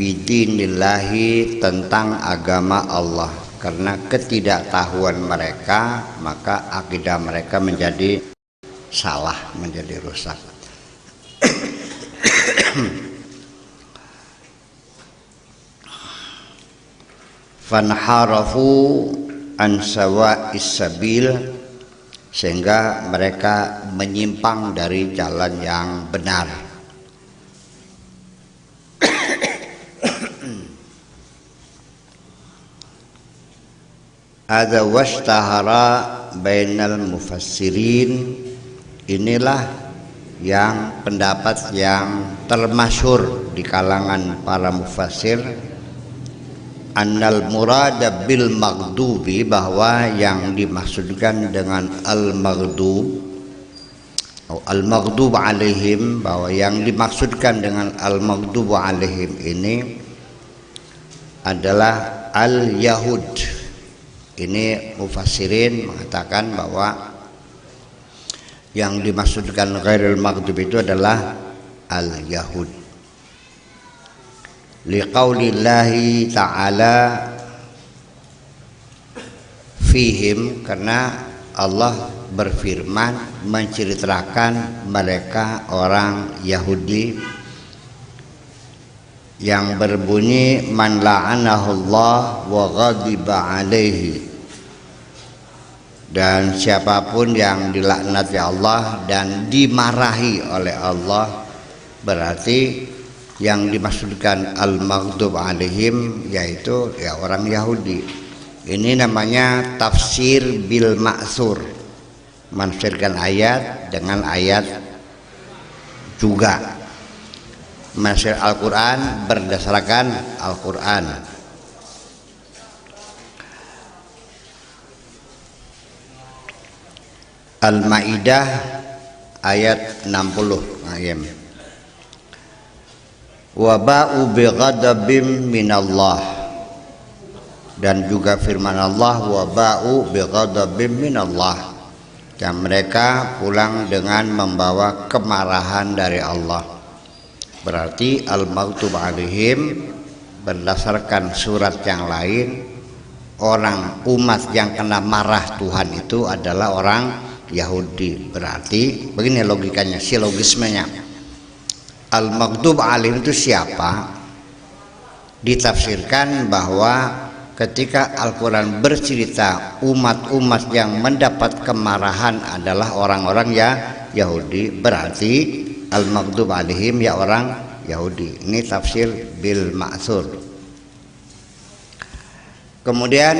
bidinillahi, tentang agama Allah. Karena ketidaktahuan mereka, maka akidah mereka menjadi salah, menjadi rusak. Fanharafu an sawa'is sabil, sehingga mereka menyimpang dari jalan yang benar. Ada washtahara bainal mufassirin, inilah yang pendapat yang termasyhur di kalangan para mufassir, annal murada bil maghdubi, bahwa yang dimaksudkan dengan al-maghdub atau al-maghdub alaihim, bahwa yang dimaksudkan dengan al-maghdub alaihim ini adalah al-yahud. Ini mufassirin mengatakan bahwa yang dimaksudkan ghairul maghdub itu adalah al-yahud. Liqaulillahi ta'ala fihim, karena Allah berfirman menceritakan mereka orang Yahudi yang berbunyi man la'anahullah wa ghadiba alaihi, dan siapapun yang dilaknati Allah dan dimarahi oleh Allah. Berarti yang dimaksudkan al-maghdub alaihim yaitu ya orang Yahudi. Ini namanya tafsir bil ma'sur, menafsirkan ayat dengan ayat juga. Menafsir Al-Quran berdasarkan Al-Quran. Al-Maidah ayat 60 ayat. Wa ba'u bi ghadabim minallah, dan juga firman Allah wa ba'u bi ghadabim minallah, dan mereka pulang dengan membawa kemarahan dari Allah. Berarti al-maghdub alaihim berdasarkan surat yang lain, orang umat yang kena marah Tuhan itu adalah orang Yahudi. Berarti begini logikanya, silogismenya. Al-maghdub alaihim itu siapa? Ditafsirkan bahwa ketika Al-Quran bercerita umat-umat yang mendapat kemarahan adalah orang-orang Yahudi, berarti al-maghdub alaihim ya orang Yahudi. Ini tafsir bil ma'sur. Kemudian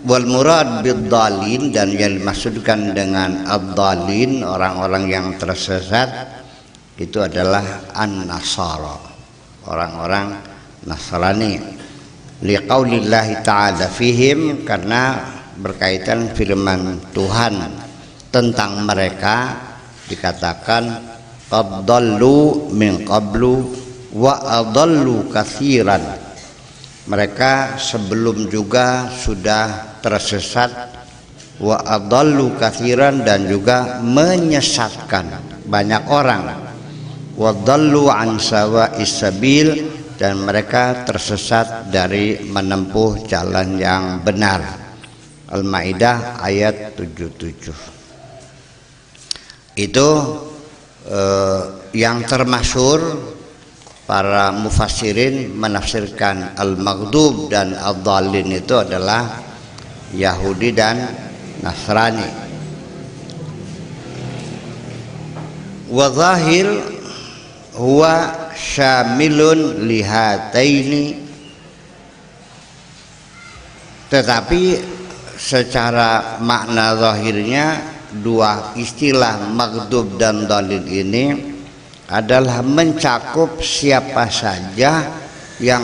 wal murad bid dhalin, dan yang dimaksudkan dengan ad-dhalin orang-orang yang tersesat itu adalah an-nasara, orang-orang Nasrani. Liqaulillahi ta'ala fihim, karena berkaitan firman Tuhan tentang mereka, dikatakan qad dallu min qablu wa adallu katsiran, mereka sebelum juga sudah tersesat, wa adallu katsiran, dan juga menyesatkan banyak orang, wa dallu an sawa'is sabil, dan mereka tersesat dari menempuh jalan yang benar. Al-Maidah ayat 77. Itu yang termasyhur para mufassirin menafsirkan al-maghdub dan ad-dhalin itu adalah Yahudi dan Nasrani. Wa zahir huwa syamilun lihataini, tetapi secara makna zahirnya dua istilah maghdub dan dhalin ini adalah mencakup siapa saja yang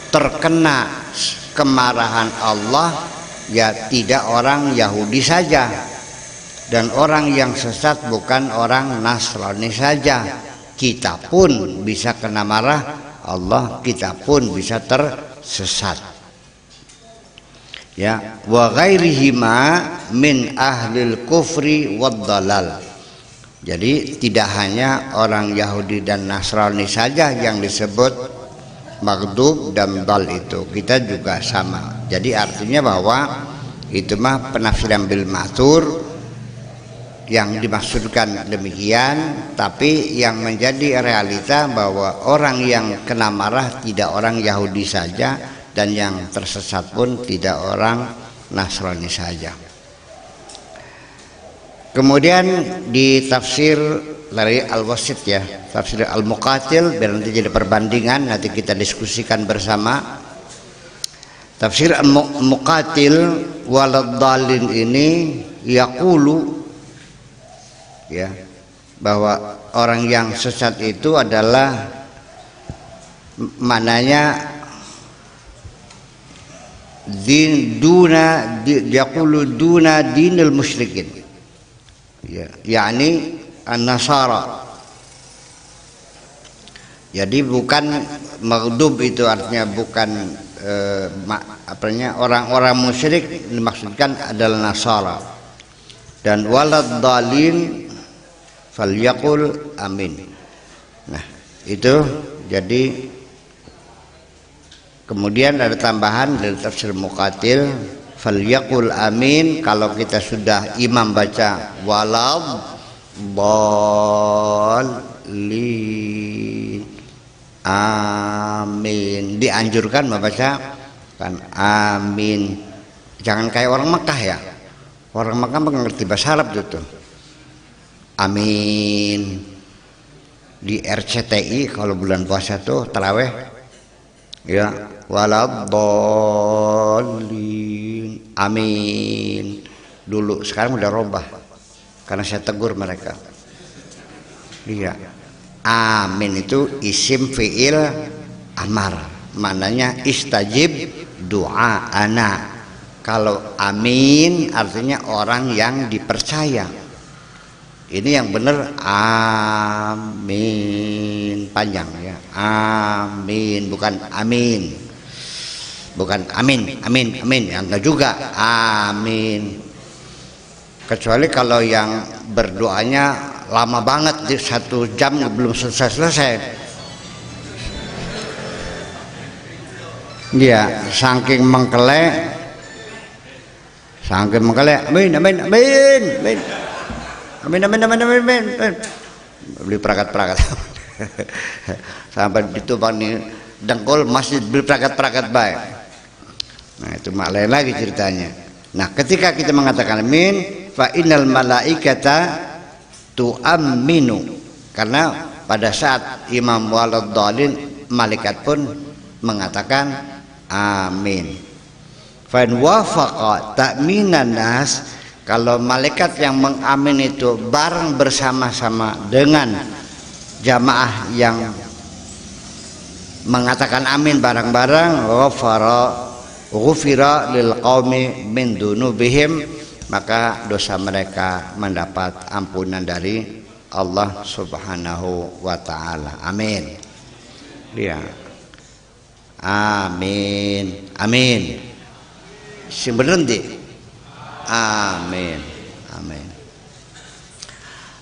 terkena kemarahan Allah, ya tidak orang Yahudi saja, dan orang yang sesat bukan orang Nasrani saja. Kita pun bisa kena marah Allah, kita pun bisa tersesat. Ya, wa ghairihima min ahlil kufri wad dalal. Jadi tidak hanya orang Yahudi dan Nasrani saja yang disebut maghdub dan dal itu kita juga sama. Jadi artinya bahwa itu mah penafsiran bil ma'thur, yang dimaksudkan demikian, tapi yang menjadi realita bahwa orang yang kena marah tidak orang Yahudi saja, dan yang tersesat pun tidak orang Nasrani saja. Kemudian di tafsir dari Al-Wasit ya, tafsir Al-Muqatil, biar nanti jadi perbandingan, nanti kita diskusikan bersama. Tafsir Al-Muqatil waladdallin ini yaqulu, ya, bahwa orang yang sesat itu adalah maknanya yaqulu duna dinil musyrikin, ya, yakni an-nasara. Jadi bukan maghdub itu artinya bukan orang-orang musyrik, dimaksudkan adalah nasara. Dan waladdallin falyaqul amin. Nah, itu jadi kemudian ada tambahan dari tafsir Muqatil, falyaqul amin, kalau kita sudah imam baca waladdallin amin, dianjurkan membaca kan amin. Jangan kayak orang Mekah ya. Orang Mekah mengerti bahasa Arab itu. Amin di RCTI kalau bulan puasa tuh taraweh ya, waladdallin amin dulu, sekarang udah robah karena saya tegur mereka. Iya, amin itu isim fi'il amar, maknanya istajib doa ana. Kalau amin artinya orang yang dipercaya. Ini yang benar amin, panjang ya, amin, bukan amin, bukan amin, amin, amin, yang enggak juga amin. Kecuali kalau yang berdoanya lama banget, 1 jam belum selesai. Dia saking mengkelek, amin, amin, amin, amin. Amin, amin, amin, amin, amin. Beli perangkat-perangkat. Sampai ditubang nih dengkul masih beli perangkat-perangkat baik. Nah, itu mak lain lagi ceritanya. Nah, ketika kita mengatakan amin, fa innal malaikata tu'amminu. Karena pada saat imam waladdallin, malaikat pun mengatakan amin. Fa in wafaqa ta'minan nas, kalau malaikat yang mengamin itu bareng bersama-sama dengan jamaah yang mengatakan amin bareng-bareng, ghufira lil qaumi min dunubihim, maka dosa mereka mendapat ampunan dari Allah Subhanahu wa taala. Amin. Ya. Amin. Amin. Sing bener ndi? Amin, amin.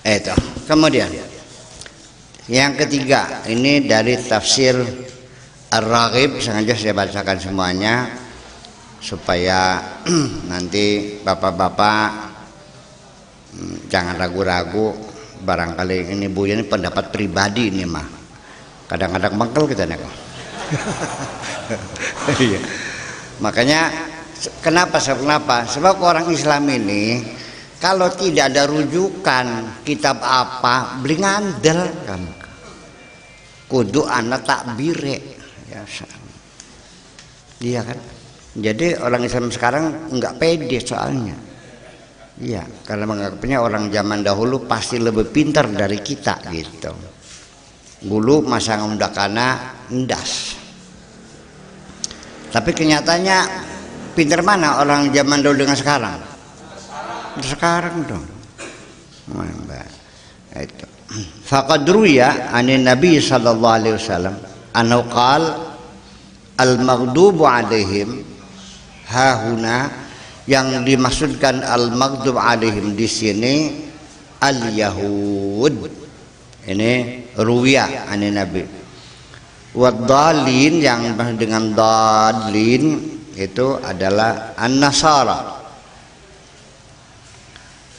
Itu. Kemudian yang ketiga, ini dari tafsir Ar-Raghib, sengaja saya bacakan semuanya supaya nanti bapak-bapak jangan ragu-ragu. Barangkali ini Bu, ini pendapat pribadi ini mah. Kadang-kadang mengkel kita nih. Iya. Makanya kenapa? Sebab orang Islam ini kalau tidak ada rujukan kitab apa, beli ngandel kan. Kudu anak takbire. Ya, iya kan? Jadi orang Islam sekarang enggak pede soalnya. Iya, karena menganggapnya orang zaman dahulu pasti lebih pintar dari kita gitu. Dulu masa ngundakana ndas. Tapi kenyataannya pinter mana orang zaman dulu dengan sekarang? Sekarang dong. Itu. Faqad ruya anin Nabi sallallahu alaihi wasallam annahu qala al-maghdubu alaihim hahuna, yang dimaksudkan al-maghdub alaihim di sini al-yahud. Ini ruya anin Nabi. Wadhalin yang dengan dalin itu adalah an-nasara.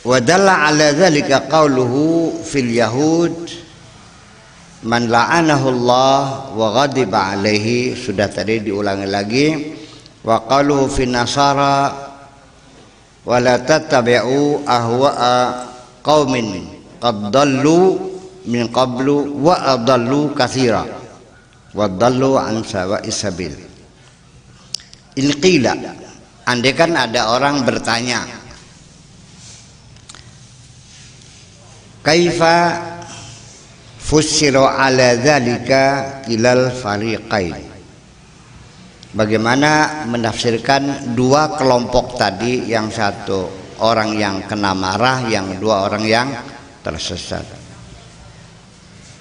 Wa dalla ala dzalika qauluhu fil yahud man la'anahu Allah wa ghadiba alaihi, sudah tadi diulangi lagi. Wa qaluhu fin nasara wa la tattabi'u ahwa'a qaumin qad dallu min qablu wa adallu katsira wa dallu an sawa'is sabil. In qila, andai kan ada orang bertanya, kaifa fussiru ala dzalika kilal fariqain, bagaimana menafsirkan dua kelompok tadi, yang satu orang yang kena marah, yang dua orang yang tersesat.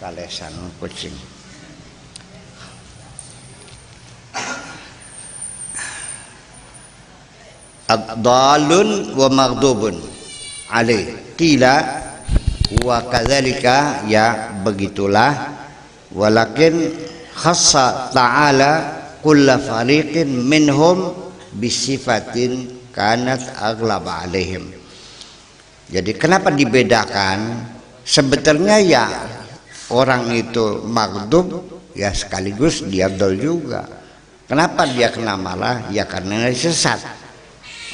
Kalesan kucing. Ad-dhalun wa maghdubun alaih. Qila wa kadzalika, ya begitulah. Walakin khassa ta'ala kulla fariqin minhum bisifatin kanat aghlaba alaihim. Jadi kenapa dibedakan? Sebetulnya ya orang itu maghdub, ya sekaligus dia dol juga. Kenapa dia kena marah? Ya karena dia sesat.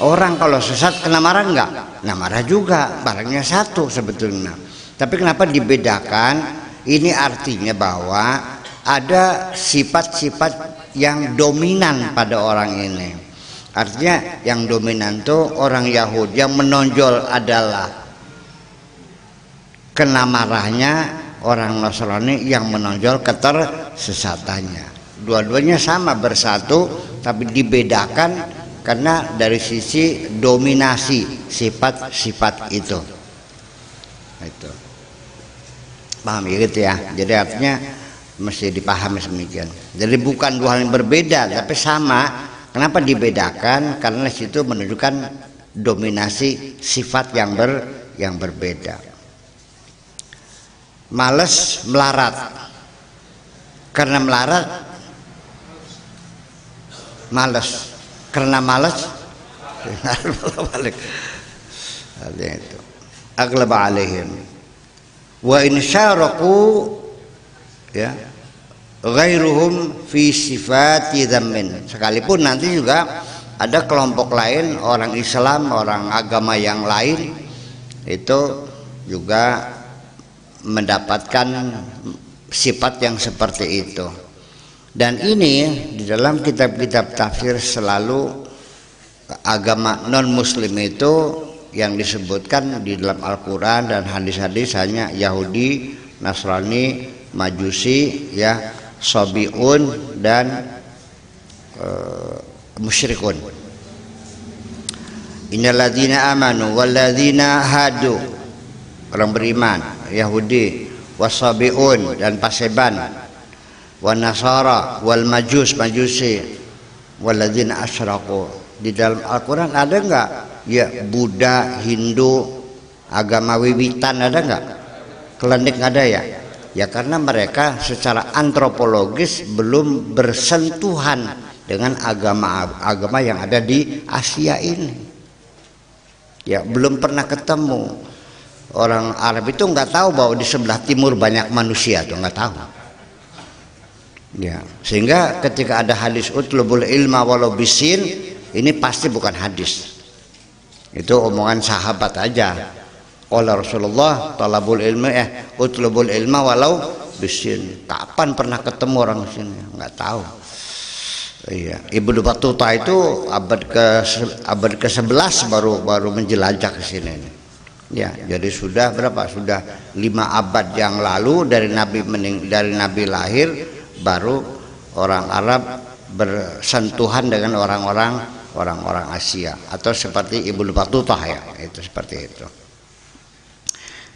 Orang kalau sesat kena marah enggak? Nah marah juga, barangnya satu sebetulnya. Tapi kenapa dibedakan? Ini artinya bahwa ada sifat-sifat yang dominan pada orang ini. Artinya yang dominan itu orang Yahudi, yang menonjol adalah kena marahnya. Orang Nasrani yang menonjol ketersesatannya. Dua-duanya sama, bersatu, tapi dibedakan karena dari sisi dominasi sifat-sifat itu. Itu paham ya gitu ya. Jadi artinya mesti dipahami semikian. Jadi bukan dua hal yang berbeda tapi sama. Kenapa dibedakan? Karena situ menunjukkan dominasi sifat yang berbeda. Males melarat. Karena melarat males. Karena malas balik itu aghlaba alaihim wa in syaraku, ya, ghairuhum fi sifati dzammin. Sekalipun nanti juga ada kelompok lain, orang Islam, orang agama yang lain itu juga mendapatkan sifat yang seperti itu. Dan ini di dalam kitab-kitab tafsir selalu agama non muslim itu yang disebutkan di dalam Al-Quran dan hadis-hadis hanya Yahudi, Nasrani, Majusi, ya, Sabi'un dan musyrikun. Innal ladzina amanu wal ladzina hadu, orang beriman Yahudi, wasabi'un dan paseban, wan nasara wal majus, majusi, walladzina asyraku. Di dalam Al-Quran ada enggak ya Buddha, Hindu, agama wiwitan ada enggak? Klenik ada ya? Ya karena mereka secara antropologis belum bersentuhan dengan agama-agama yang ada di Asia ini. Ya belum pernah ketemu. Orang Arab itu enggak tahu bahwa di sebelah timur banyak manusia, tuh enggak tahu. Ya, sehingga ketika ada hadis utlubul ilma walau bisin, ini pasti bukan hadis. Itu omongan sahabat aja. Qala Rasulullah talabul ilmi utlubul ilma walau bisin. Kapan pernah ketemu orang sini? Enggak tahu. Iya, Ibnu Battuta itu abad ke-11 baru menjelajah ke sini. Ya, jadi sudah berapa? Sudah 5 abad yang lalu dari Nabi lahir, baru orang Arab bersentuhan dengan orang-orang Asia, atau seperti Ibnu Battuta, ya, itu seperti itu.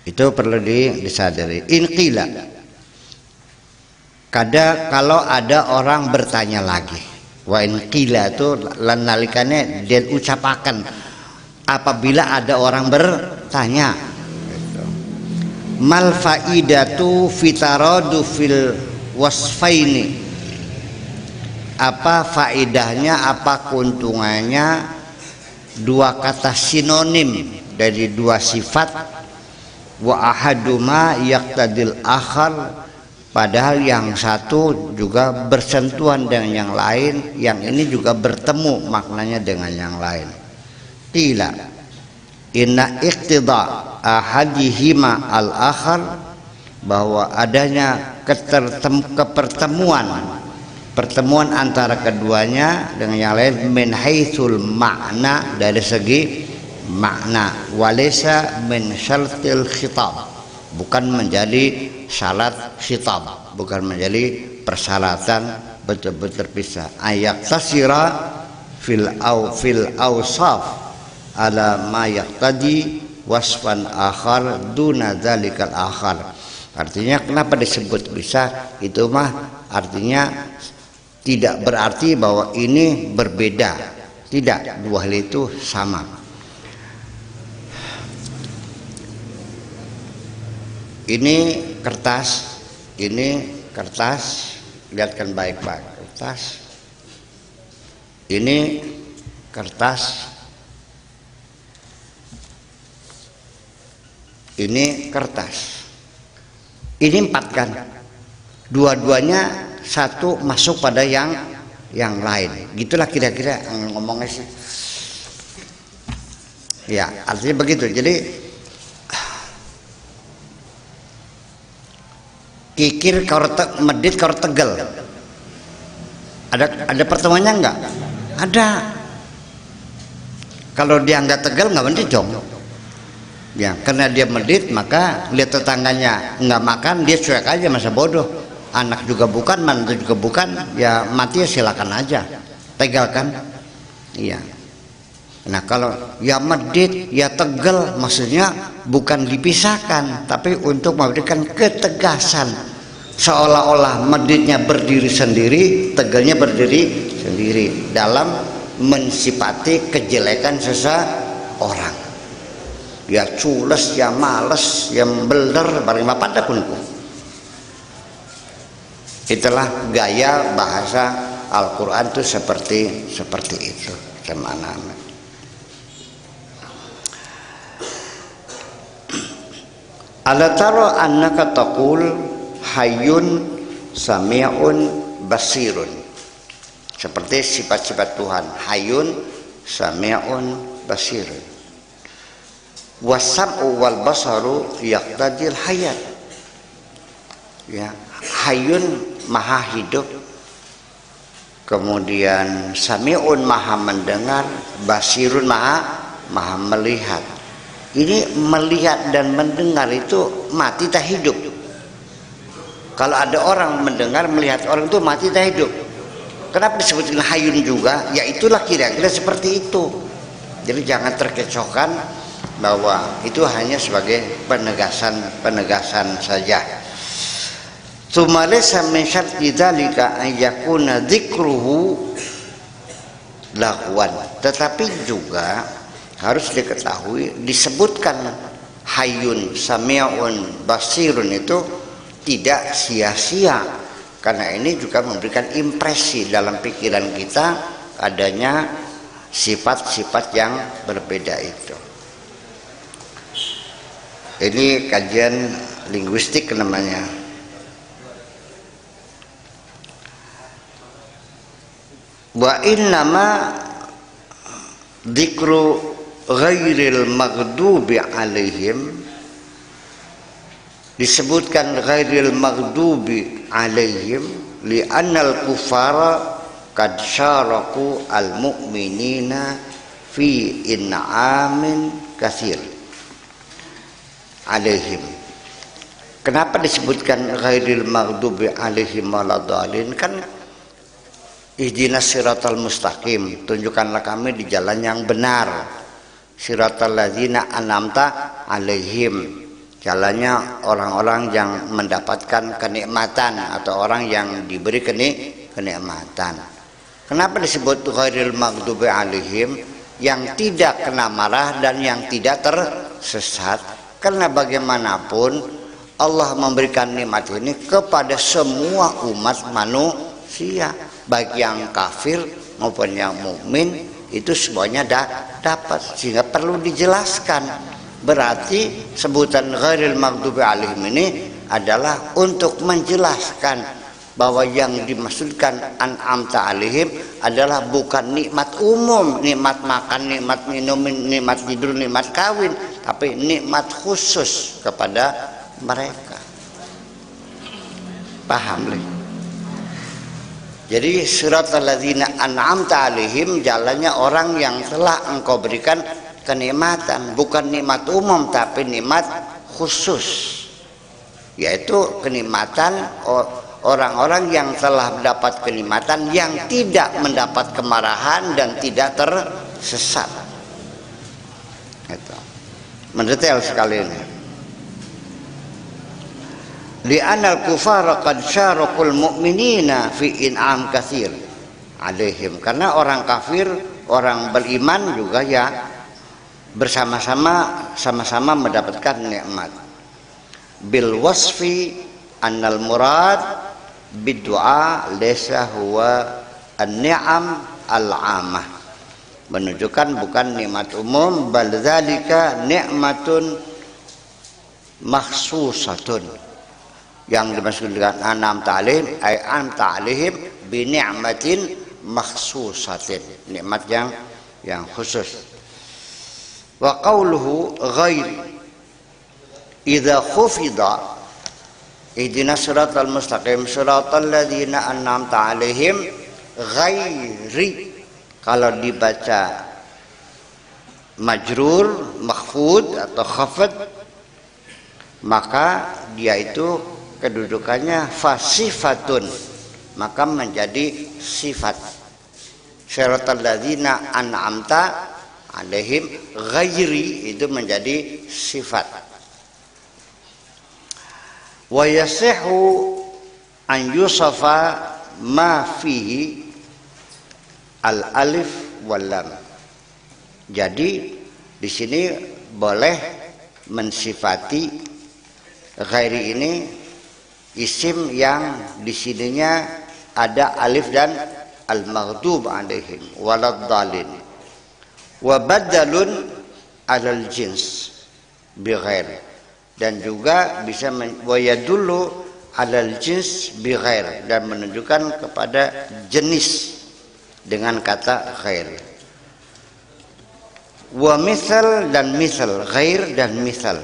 Itu perlu disadari. In qila, kalau ada orang bertanya lagi, wa in qila itu lan nalikannya dan ucapakan apabila ada orang bertanya, mal faidatu fitaradu fil wasfaini Apa faedahnya, apa keuntungannya dua kata sinonim dari dua sifat, wa ahaduma yaqtadil akhar, padahal yang satu juga bersentuhan dengan yang lain, yang ini juga bertemu maknanya dengan yang lain. Qila inna iqtida ahadihima al akhar, bahwa adanya pertemuan antara keduanya dengan yang lain, min haitsul makna, dari segi makna, walaysa min syartil khitab, bukan menjadi syarat khitab, bukan menjadi persyaratan betul-betul terpisah. Ayat tasira fil awsaf ala ma yaqtadi wasfan akhar duna dzalikal akhar. Artinya kenapa disebut bisa, itu mah artinya tidak berarti bahwa ini berbeda, tidak, dua hal itu sama. Ini kertas, lihatkan baik-baik, kertas, ini kertas, ini kertas, ini empat kan, dua-duanya satu masuk pada yang lain, gitulah kira-kira ngomongnya sih. Ya, artinya begitu. Jadi kikir karo medit karo tegel, ada pertemuannya enggak? Ada. Kalau dia enggak tegel enggak medit dong. Ya, karena dia medit maka lihat tetangganya enggak makan, dia cuek aja, masa bodoh. Anak juga bukan, mantu juga bukan, ya mati ya silakan aja. Tegel kan? Iya. Nah kalau ya medit, ya tegel, maksudnya bukan dipisahkan, tapi untuk memberikan ketegasan, seolah-olah meditnya berdiri sendiri, tegelnya berdiri sendiri dalam mensifati kejelekan seseorang. Ya cules, ya males, ya beler, barang apa ada pun. Itulah gaya bahasa Al-Quran itu seperti itu. Kemana? Ala taro annaka taqul hayyun sami'un basirun, seperti sifat-sifat Tuhan, hayyun sami'un basirun. Wasam'u wal basaru yaqtadil hayat. Ya, hayyun maha hidup, kemudian sami'un maha mendengar, basirun maha melihat. Ini melihat dan mendengar itu mati tak hidup. Kalau ada orang mendengar, melihat orang itu mati tak hidup. Kenapa disebut hayyun juga? Ya itulah kira-kira seperti itu. Jadi jangan terkecohkan bahwa itu hanya sebagai penegasan saja. Tumalesa min syarti dzalika an yakuna dzikruhu lahwan, tetapi juga harus diketahui disebutkan hayyun sami'un basirun itu tidak sia-sia, karena ini juga memberikan impresi dalam pikiran kita adanya sifat-sifat yang berbeda itu. Ini kajian linguistik namanya. Wa innama dzikru ghairil maghdubi alaihim, disebutkan ghairil maghdubi alaihim li'annal kufara qad syaraku al mu'minina fi in'amin katsir alaihim. Kenapa disebutkan ghairil maghdubi alaihim waladhdallin? Kan ihdinas siratal mustaqim, tunjukkanlah kami di jalan yang benar. Siratal ladzina an'amta alaihim, jalannya orang-orang yang mendapatkan kenikmatan atau orang yang diberi kenikmatan. Kenapa disebut ghairil maghdubi alaihim, yang tidak kena marah dan yang tidak tersesat? Karena bagaimanapun Allah memberikan nikmat ini kepada semua umat manusia. baik yang kafir maupun yang mukmin itu semuanya dapat, sehingga perlu dijelaskan. Berarti sebutan ghairil maghdubi alaihim ini adalah untuk menjelaskan bahwa yang dimaksudkan an'amta alaihim adalah bukan nikmat umum, nikmat makan, nikmat minum, nikmat tidur, nikmat kawin, tapi nikmat khusus kepada mereka. Paham lih? Jadi siratal ladzina an'amta alaihim, jalannya orang yang telah engkau berikan kenikmatan, bukan nikmat umum tapi nikmat khusus, yaitu kenikmatan orang-orang yang telah mendapat kenikmatan yang tidak mendapat kemarahan dan tidak tersesat. Itu mendetail sekali ini. Li'anal kufara qad syarakul mu'minina fi in'am katsir alaihim, karena orang kafir, orang beriman juga ya sama-sama mendapatkan nikmat. Bil wasfi annal murad biddu'a laysa huwa an-ni'am al-'amah, menunjukkan bukan nikmat umum, bal dzalika ni'matun makhsusatun, yang dimaksud dengan an'amta alaihim ay an'amta alaihim bi ni'matin makhsusatin, nikmat yang khusus. Wa qawluhu ghair idza khufida ihdinas siratal mustaqim siratal ladzina an'amta alaihim ghairi, kalau dibaca majrur makhfud atau khafad maka dia itu kedudukannya fasifatun, maka menjadi sifat. Siratal ladzina an'amta alaihim ghairi itu menjadi sifat. Wa yasihu an yusafa ma fihi al alif wal lam. Jadi di sini boleh mensifati ghairi ini isim yang di sininya ada alif dan al maghdub alaihim waladdallin. Wa badalun alal jins bi ghair, dan juga bisa wa yadullu alal jins bi ghair, dan menunjukkan kepada jenis dengan kata ghair. Wa misal dan misal, ghair dan misal.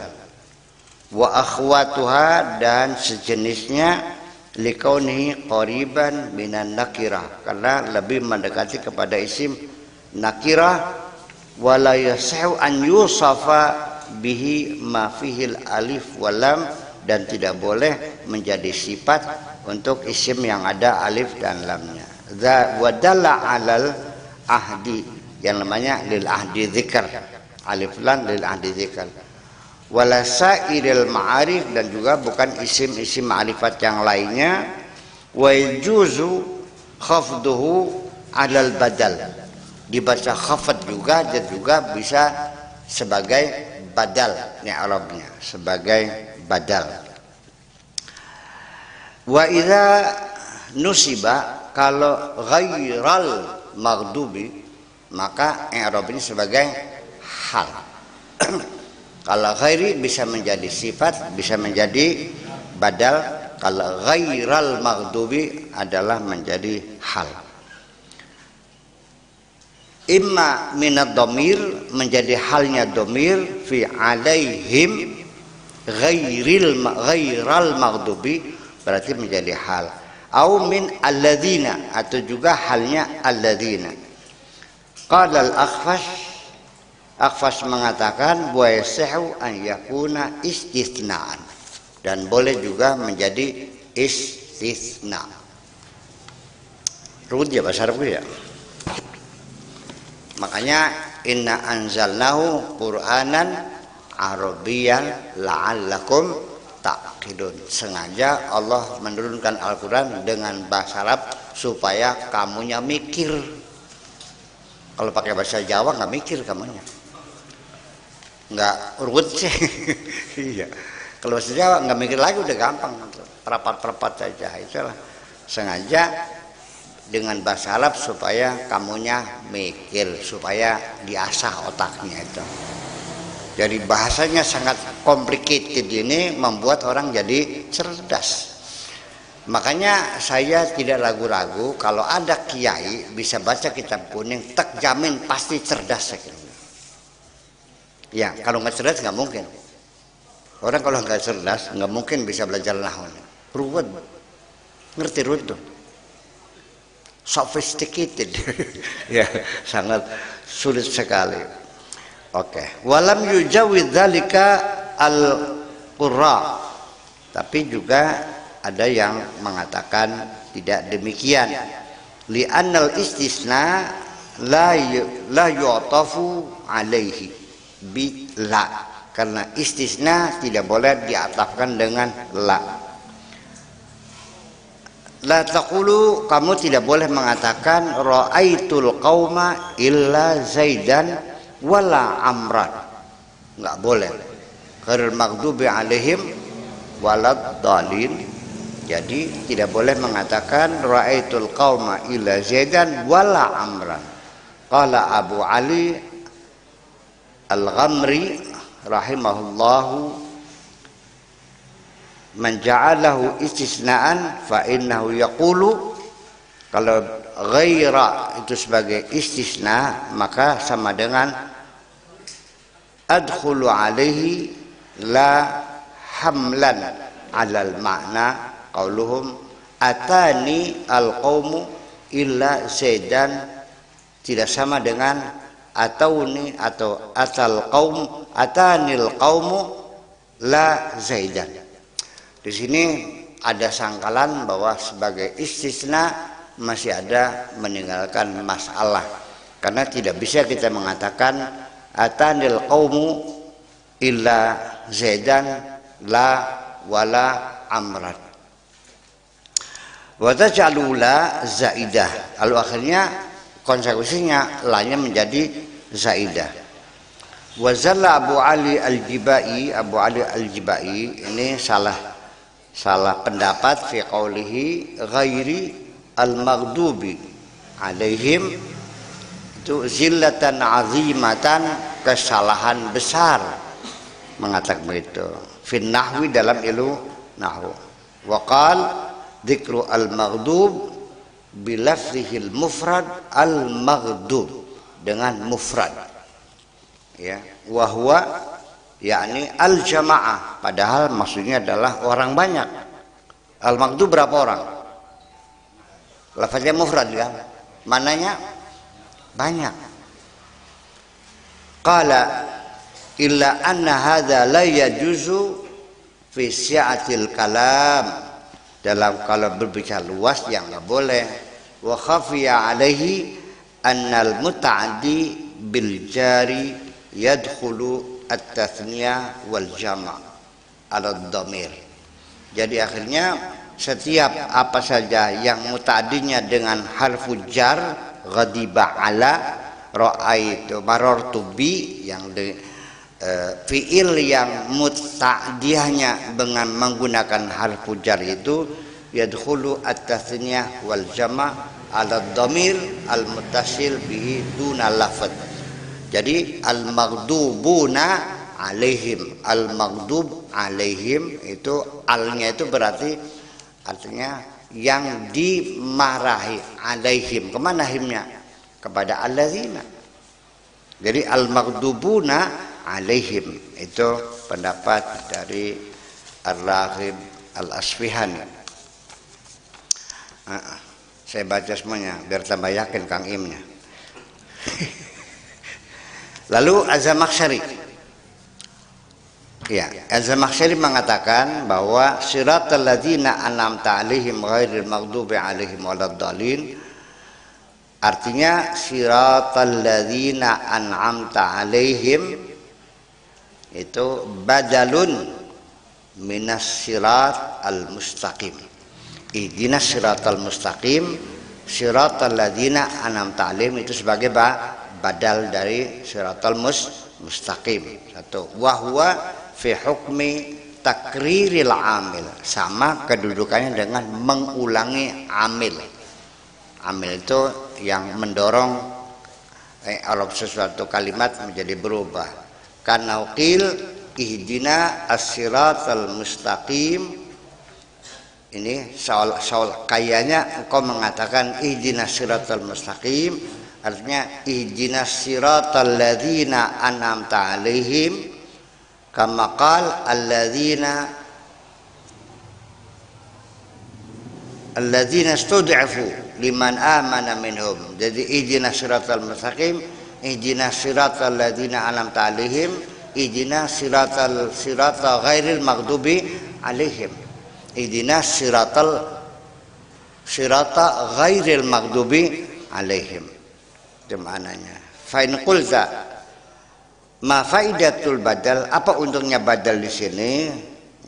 Wa akhwatuha, dan sejenisnya likaunihi qariban minan nakirah, karena lebih mendekati kepada isim nakirah. Wala yasihu an yusafa bihi ma fihil alif walam, dan tidak boleh menjadi sifat untuk isim yang ada alif dan lamnya. Wadalla alal ahdi, yang namanya lil ahdi dzikr, alif lam lil ahdi dzikr. Wala sairil ma'arif, dan juga bukan isim-isim ma'rifat yang lainnya. Wa yajuzu khafduhu alal badal, dibaca khafad juga, dan juga bisa sebagai badal, ini Arabnya sebagai badal. Wa idza nusiba, kalau ghairal maghdubi, maka Arab ini sebagai hal. Kalau ghairi bisa menjadi sifat, bisa menjadi badal. Kalau ghairal maghdubi adalah menjadi hal. Imma minad dhamir, menjadi halnya dhamir, fi alaihim ghairal maghdubi, berarti menjadi hal. Au min alladzina, atau juga halnya alladzina. Qala al-Akhfash mengatakan wa yasihu an yakuna istithnaan, dan boleh juga menjadi istitsna. Ruwet ya bahasa Arab ya. Makanya inna anzalnahu qur'anan arabiyyan la'allakum taqilun. Sengaja Allah menurunkan Al-Qur'an dengan bahasa Arab supaya kamunya mikir. Kalau pakai bahasa Jawa nggak mikir kamunya, nggak urut sih. Iya. Kalau bahasa Jawa nggak mikir lagi, udah gampang, perapat-perapat saja. Itulah sengaja dengan bahasa Arab supaya kamunya mikir, supaya diasah otaknya itu. Jadi bahasanya sangat complicated, ini membuat orang jadi cerdas. Makanya saya tidak ragu-ragu kalau ada kiai bisa baca kitab kuning, tak jamin pasti cerdas. Ya, kalau nggak cerdas nggak mungkin. Orang kalau nggak cerdas nggak mungkin bisa belajar nahwu. Ruwet, ngerti ruwet, sophisticated, ya sangat sulit sekali. Oke, walam yujawid dzalika al-qurra, tapi juga ada yang mengatakan tidak demikian. Li'annal istisna la yu'tafu alaihi bi la, karena istisna tidak boleh diatafkan dengan la. La taqulu, kamu tidak boleh mengatakan ra'aitul qauma illa zaidan wala amran, enggak boleh. Ghairil maghdubi alaihim waladdallin. Jadi tidak boleh mengatakan ra'aitul qauma illa zaidan wala amran. Qala Abu Ali Al-Ghamri rahimahullahu, man ja'alahu istisnaan fa innahu yaqulu, kalau ghaira itu sebagai istisna maka sama dengan adkhulu alaihi la hamlan alal makna qauluhum atani alqaumu illa zaidan, tidak sama dengan atauni atau atal qaum atanil qaumu la zaidan. Di sini ada sangkalan bahwa sebagai istisna masih ada meninggalkan masalah, karena tidak bisa kita mengatakan atanil qaumu illa zaidan la wala amran. Wa taj'alu la zaidah, lalu akhirnya konsekuensinya lanya menjadi zaidah. Wa zalla Abu Ali Al-Jibai, Abu Ali Al-Jibai ini salah pendapat fi qaulihi ghairi al-maghdubi alaihim, itu zillatan azimatan, kesalahan besar mengatakan begitu. Fin nahwi, dalam ilmu nahwu. Wa qal dzikru al-maghdub bilafzihil mufrad al-maghdub, dengan mufrad, ya, wa huwa yakni al-jamaah, padahal maksudnya adalah orang banyak. Al-maghdub berapa orang? Lafaznya mufrad kan, mananya banyak. Qala illa anna hadza la yajuzu fi si'atil kalam, dalam kalau berbicara luas yang nggak boleh. Wa khafiya alaihi annal muta'addi bil jari yadkhulu at-tathniyah wal jama' ala dhamir. Jadi akhirnya setiap apa saja yang muta'addinya dengan harfu jar, ghadiba ala, ra'aitu marartu bi, yang fiil yang muta'diyahnya dengan menggunakan harfu jar itu yadkhulu at-tathniyah wal jama' ala dhamir al-muttasil bihi duna lafadz. Jadi al-maghdubuna alaihim, al-maghdub alaihim itu alnya itu berarti artinya yang dimarahi, alaihim kemana himnya? Kepada alladzina. Jadi al-maghdubuna alaihim itu pendapat dari Ar-Raghib Al-Asfihani. Saya baca semuanya biar tambah yakin Kang Imnya. Lalu Az-Zamakhsyari, ya, Az-Zamakhsyari mengatakan bahwa siratal ladzina an'amta alaihim ghairil maghdubi alaihim waladdallin, artinya siratal ladzina an'amta alaihim itu badalun minas sirat al-mustaqim. Ihdinas siratal mustaqim, siratal ladzina an'amta alaihim itu sebagai badal dari siratal mustaqim. Satu, wa huwa fi hukmi takriril amil, sama kedudukannya dengan mengulangi amil. Amil itu yang mendorong sesuatu kalimat menjadi berubah. Karena qil ihdina as-siratal mustaqim. Ini soal kayaknya engkau mengatakan ihdinas siratal mustaqim, artinya ihdinas siratal ladzina an'amta alaihim, kama qala alladzina stud'ifu liman amana minhum. Jadi ihdinas siratal mustaqim, ihdinas siratal ladzina an'amta alaihim, ihdinas siratal ghairil maghdubi alaihim. Ihdinas sirata ghairil maghdubi alaihim. Itu maknanya. Fa in qulta ma faidatul badal, apa untungnya badal di sini?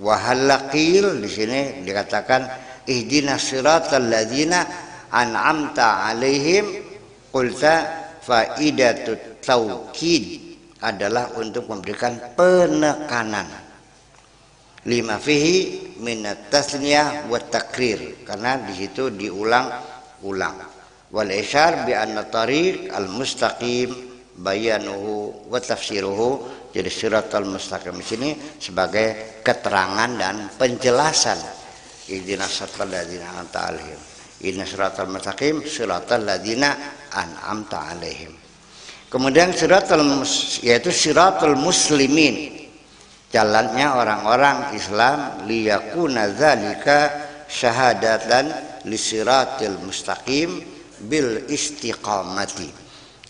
Wa halaqil, di sini dikatakan ihdinas siratal ladzina an'amta alaihim. Qulta faidatut taukid, adalah untuk memberikan penekanan. Lima fihi minat tasniyah wa takrir, karena di situ diulang-ulang. Wal isyar bi anna tariq al mustaqim bayanuhu wa tafsiruhu. Jadi siratal mustaqim di sini sebagai keterangan dan penjelasan. Ihdinas siratal ladzina an'amta alaihim. Ihdinas siratal mustaqim siratal ladzina an'amta alaihim. Kemudian yaitu siratal muslimin, jalannya orang-orang Islam, liyakuna dzalika syahadatan lisiratil mustaqim bil istiqamati.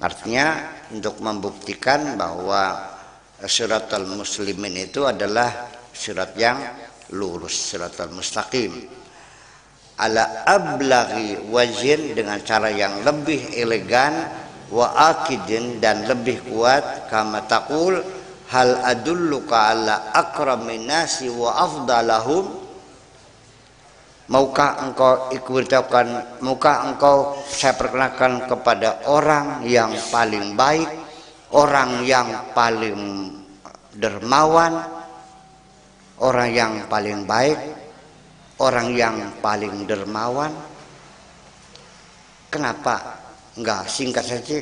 Artinya untuk membuktikan bahwa siratal muslimin itu adalah sirat yang lurus, siratal mustaqim. Ala ablaghi wajhin, dengan cara yang lebih elegan, wa akidin, dan lebih kuat, kama taqul hal adulluka ala akramin nasi wa afdalahum. Maukah engkau saya perkenalkan kepada orang yang paling baik, orang yang paling dermawan, orang yang paling baik, orang yang paling dermawan. Kenapa enggak singkat saja,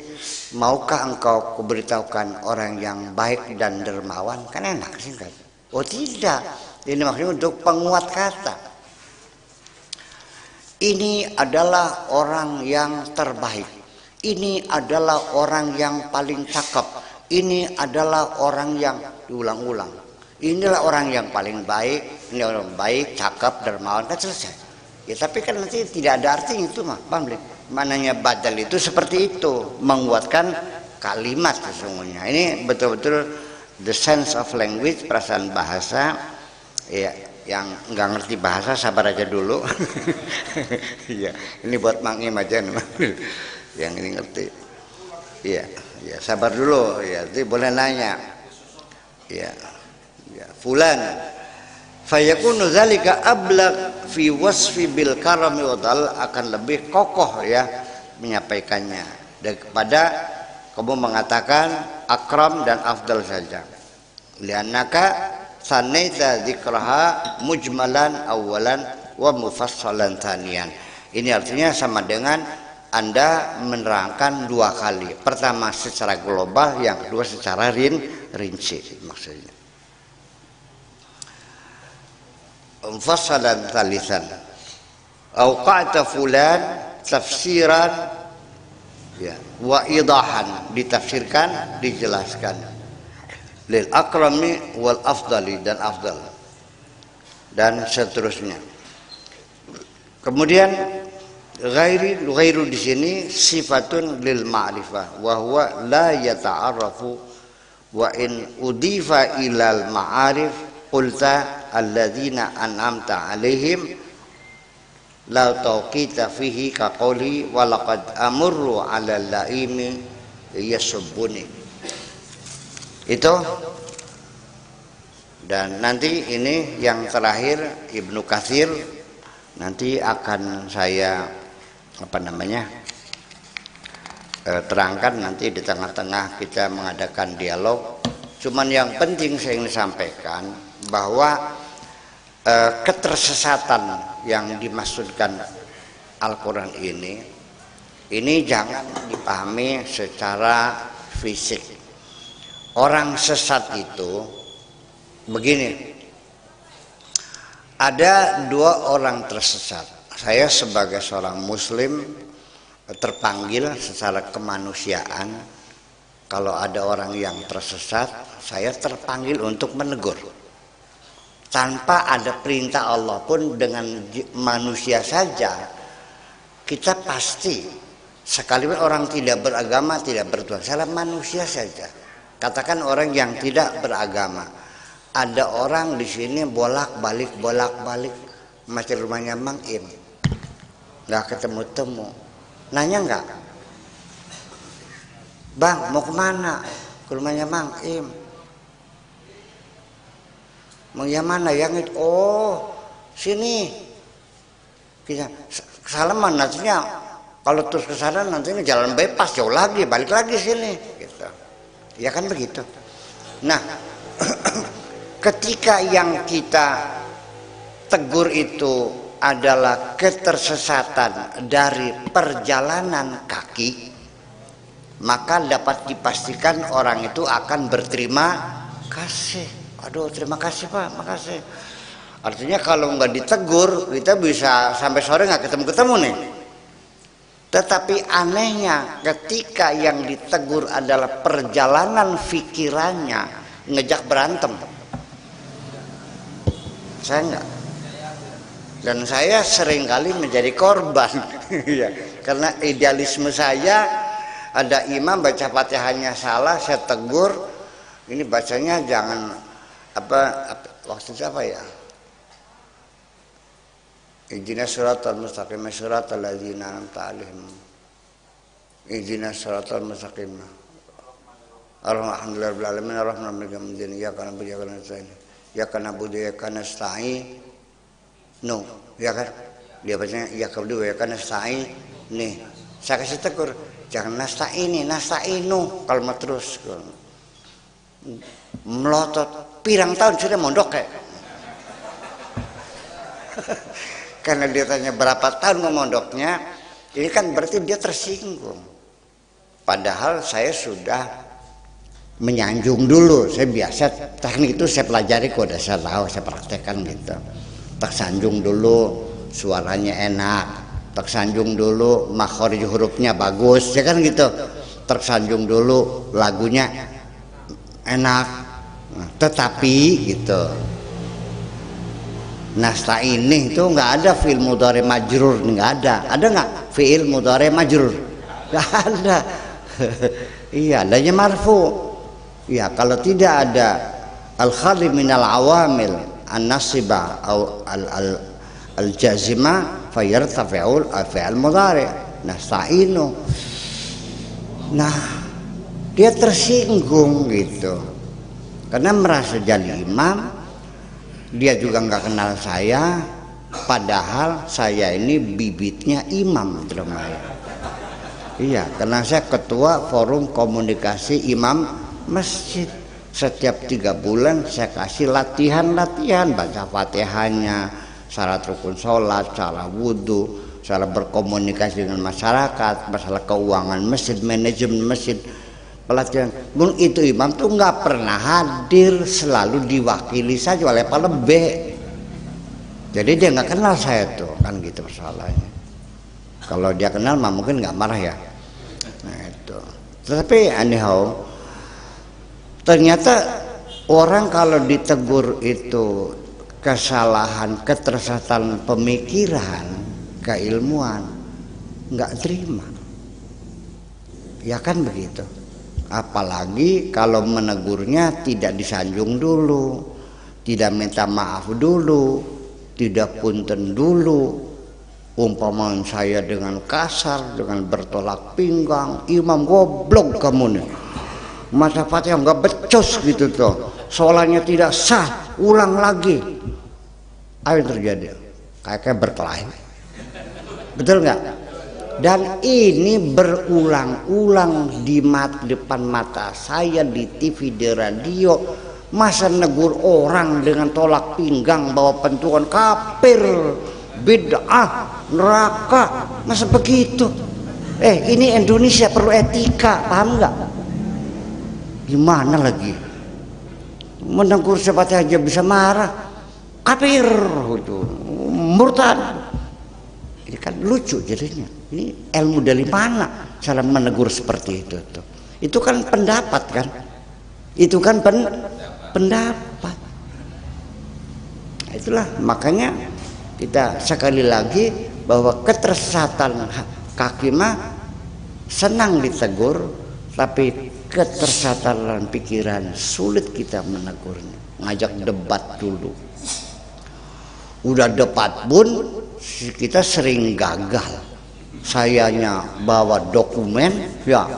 maukah engkau kuberitahukan orang yang baik dan dermawan? Kan enak singkat. Oh tidak, ini maksudnya untuk penguat kata. Ini adalah orang yang terbaik, ini adalah orang yang paling cakep, ini adalah orang yang diulang-ulang, inilah orang yang paling baik, ini orang baik, cakep, dermawan, kan selesai. Ya tapi kan nanti tidak ada artinya itu mah, paham belum? Mananya badal itu seperti itu, menguatkan kalimat sesungguhnya. Ini betul-betul the sense of language, perasaan bahasa. Ya, yang nggak ngerti bahasa sabar aja dulu. Iya, ini buat Mang Im aja nih. Yang ini ngerti. Iya, ya sabar dulu. Ya, jadi boleh nanya. Ya, ya, fulan. Fayakunu dzalika ablaq fi wasfi bil karami wa dal, akan lebih kokoh ya menyampaikannya daripada kamu mengatakan akram dan afdal saja. Liannaka sanaita dzikraha mujmalan awalan wa mufassalan thaniyan. Ini artinya sama dengan Anda menerangkan dua kali. Pertama secara global, yang kedua secara rinci maksudnya. Mufassalan thalithan awqa'ta fulan tafsiran, ya, wa idahan, ditafsirkan, dijelaskan, lil akrami wal afdali, dan afdal, dan seterusnya. Kemudian ghairu di sini sifatun lil ma'rifah wa huwa la yata'arrafu, wa in udifa ilal ma'arif qulta alladzina an'amta alaihim la tauqita fihi ka qawli wa laqad amurru 'ala laimi yasubbuni. Itu. Dan nanti ini yang terakhir Ibnu Katsir nanti akan saya terangkan nanti di tengah-tengah kita mengadakan dialog. Cuman yang penting saya ingin sampaikan bahwa ketersesatan yang dimaksudkan Al-Quran ini ini jangan dipahami secara fisik. Orang sesat itu begini, ada dua orang tersesat. Saya sebagai seorang muslim terpanggil secara kemanusiaan, kalau ada orang yang tersesat, saya terpanggil untuk menegur. Tanpa ada perintah Allah pun, dengan manusia saja kita pasti, sekalipun orang tidak beragama, tidak bertuhan, salah manusia saja. Katakan orang yang tidak beragama, ada orang di sini bolak-balik macam rumahnya Mang Im, nggak ketemu-temu, nanya nggak, Bang mau kemana? Ke rumahnya Mang Im. Mang yang mana? Yang itu. Oh sini. Kita kesalaman nantinya, kalau terus ke sana nantinya jalan bebas, jauh lagi, balik lagi sini gitu. Ya kan begitu. Nah ketika yang kita tegur itu adalah ketersesatan dari perjalanan kaki, maka dapat dipastikan orang itu akan berterima kasih. Aduh terima kasih Pak, makasih. Artinya kalau nggak ditegur, kita bisa sampai sore nggak ketemu nih. Tetapi anehnya ketika yang ditegur adalah perjalanan pikirannya ngejak berantem. Saya enggak. Dan saya seringkali menjadi korban. Karena idealisme saya, ada imam baca Fatihahnya salah, saya tegur. Ini bacanya jangan waktu itu apa ya? Ihdinas siratal mustaqim, siratal ladzina an'amta 'alaihim. Ihdinas siratal mustaqim. Alhamdulillahirabbil alamin arrahmanir rahim. Ya kana bi ya kana nasta'in. Ya kana bu ya kana nasta'in. No, ya kan? Dia bacanya ya kabdu ya kana nasta'in. Nih, saya kasih tegur, jangan nasta'ini, nasta'inu kalau mau terus. Melotot pirang tahun sudah mondok kayak. Karena dia tanya berapa tahun mondoknya, ini kan berarti dia tersinggung. Padahal saya sudah menyanjung dulu, saya biasa teknik itu saya pelajari kok, udah saya tahu, saya praktekkan gitu. Tersanjung dulu, suaranya enak, tersanjung dulu, makhraj hurufnya bagus, ya kan gitu. Tersanjung dulu, lagunya enak, nah, tetapi gitu. Nasta'ini itu nggak ada fi'il mudhari majrur, nggak ada. Ada nggak fi'il mudhari majrur? Nggak ada. Iya, adanya marfu. Ya, kalau tidak ada al-khali minal awamil an-nasiba atau al-jazima fayartafi'ul fi'il mudhari. Nasta'inu. Nah, dia tersinggung gitu. Karena merasa jadi imam. Dia juga nggak kenal saya, padahal saya ini bibitnya imam Dremaya. Iya, karena saya ketua forum komunikasi imam masjid. Setiap 3 bulan saya kasih latihan baca Fatihahnya, syarat rukun sholat, cara wudhu, cara berkomunikasi dengan masyarakat, masalah keuangan masjid, manajemen masjid. Pelatihan pun itu imam tuh nggak pernah hadir, selalu diwakili saja oleh pelebeh. Jadi dia nggak kenal saya tuh, kan gitu persoalannya. Kalau dia kenal mah mungkin nggak marah ya. Nah itu. Tetapi anyhow, ternyata orang kalau ditegur itu kesalahan, ketersesatan pemikiran, keilmuan, nggak terima. Ya kan begitu. Apalagi kalau menegurnya tidak disanjung dulu, tidak minta maaf dulu, tidak punten dulu. Umpama saya dengan kasar, dengan bertolak pinggang, imam goblok kamu nih, masa Fatihah nggak becus gitu tuh, sholatnya tidak sah, ulang lagi. Apa yang terjadi? Kayak berkelahi, betul nggak? Dan ini berulang-ulang di depan mata saya, di TV, di radio. Masa negur orang dengan tolak pinggang, bawa pentuan, kafir, bid'ah, neraka, masa begitu? Ini Indonesia perlu etika, paham nggak? Gimana lagi? Menegur siapa aja bisa marah. Kafir itu, murtad. Ini kan lucu jadinya. Ini ilmu dari mana cara menegur seperti itu tuh? Itu kan pendapat kan? Itu kan pendapat. Itulah makanya kita sekali lagi bahwa ketersesatan kaki mah senang ditegur, tapi ketersesatan pikiran sulit kita menegurnya. Ngajak debat dulu. Udah debat pun kita sering gagal. Sayanya bawa dokumen, ya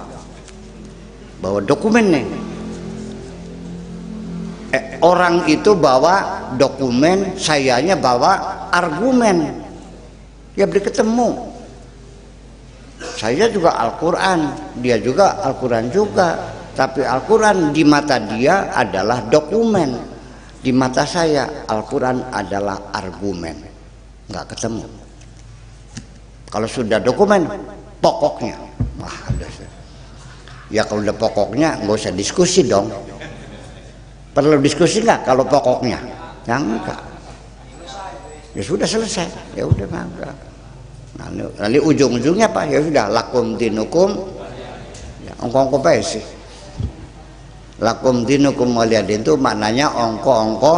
bawa dokumen nih. Orang itu bawa dokumen, sayanya bawa argumen. Ya beri ketemu. Saya juga Al-Quran, dia juga Al-Quran juga. Tapi Al-Quran di mata dia adalah dokumen. Di mata saya Al-Quran adalah argumen. Nggak ketemu. Kalau sudah dokumen, pokoknya. Wah, ya kalau udah pokoknya nggak usah diskusi dong. Perlu diskusi nggak kalau pokoknya? Ya enggak. Ya sudah selesai. Ya udah enggak. Nanti ujung-ujungnya apa? Ya sudah lakum dinukum. Ya, ongko-ongko apa sih? Lakum dinukum waliyadin itu maknanya ongko-ongko.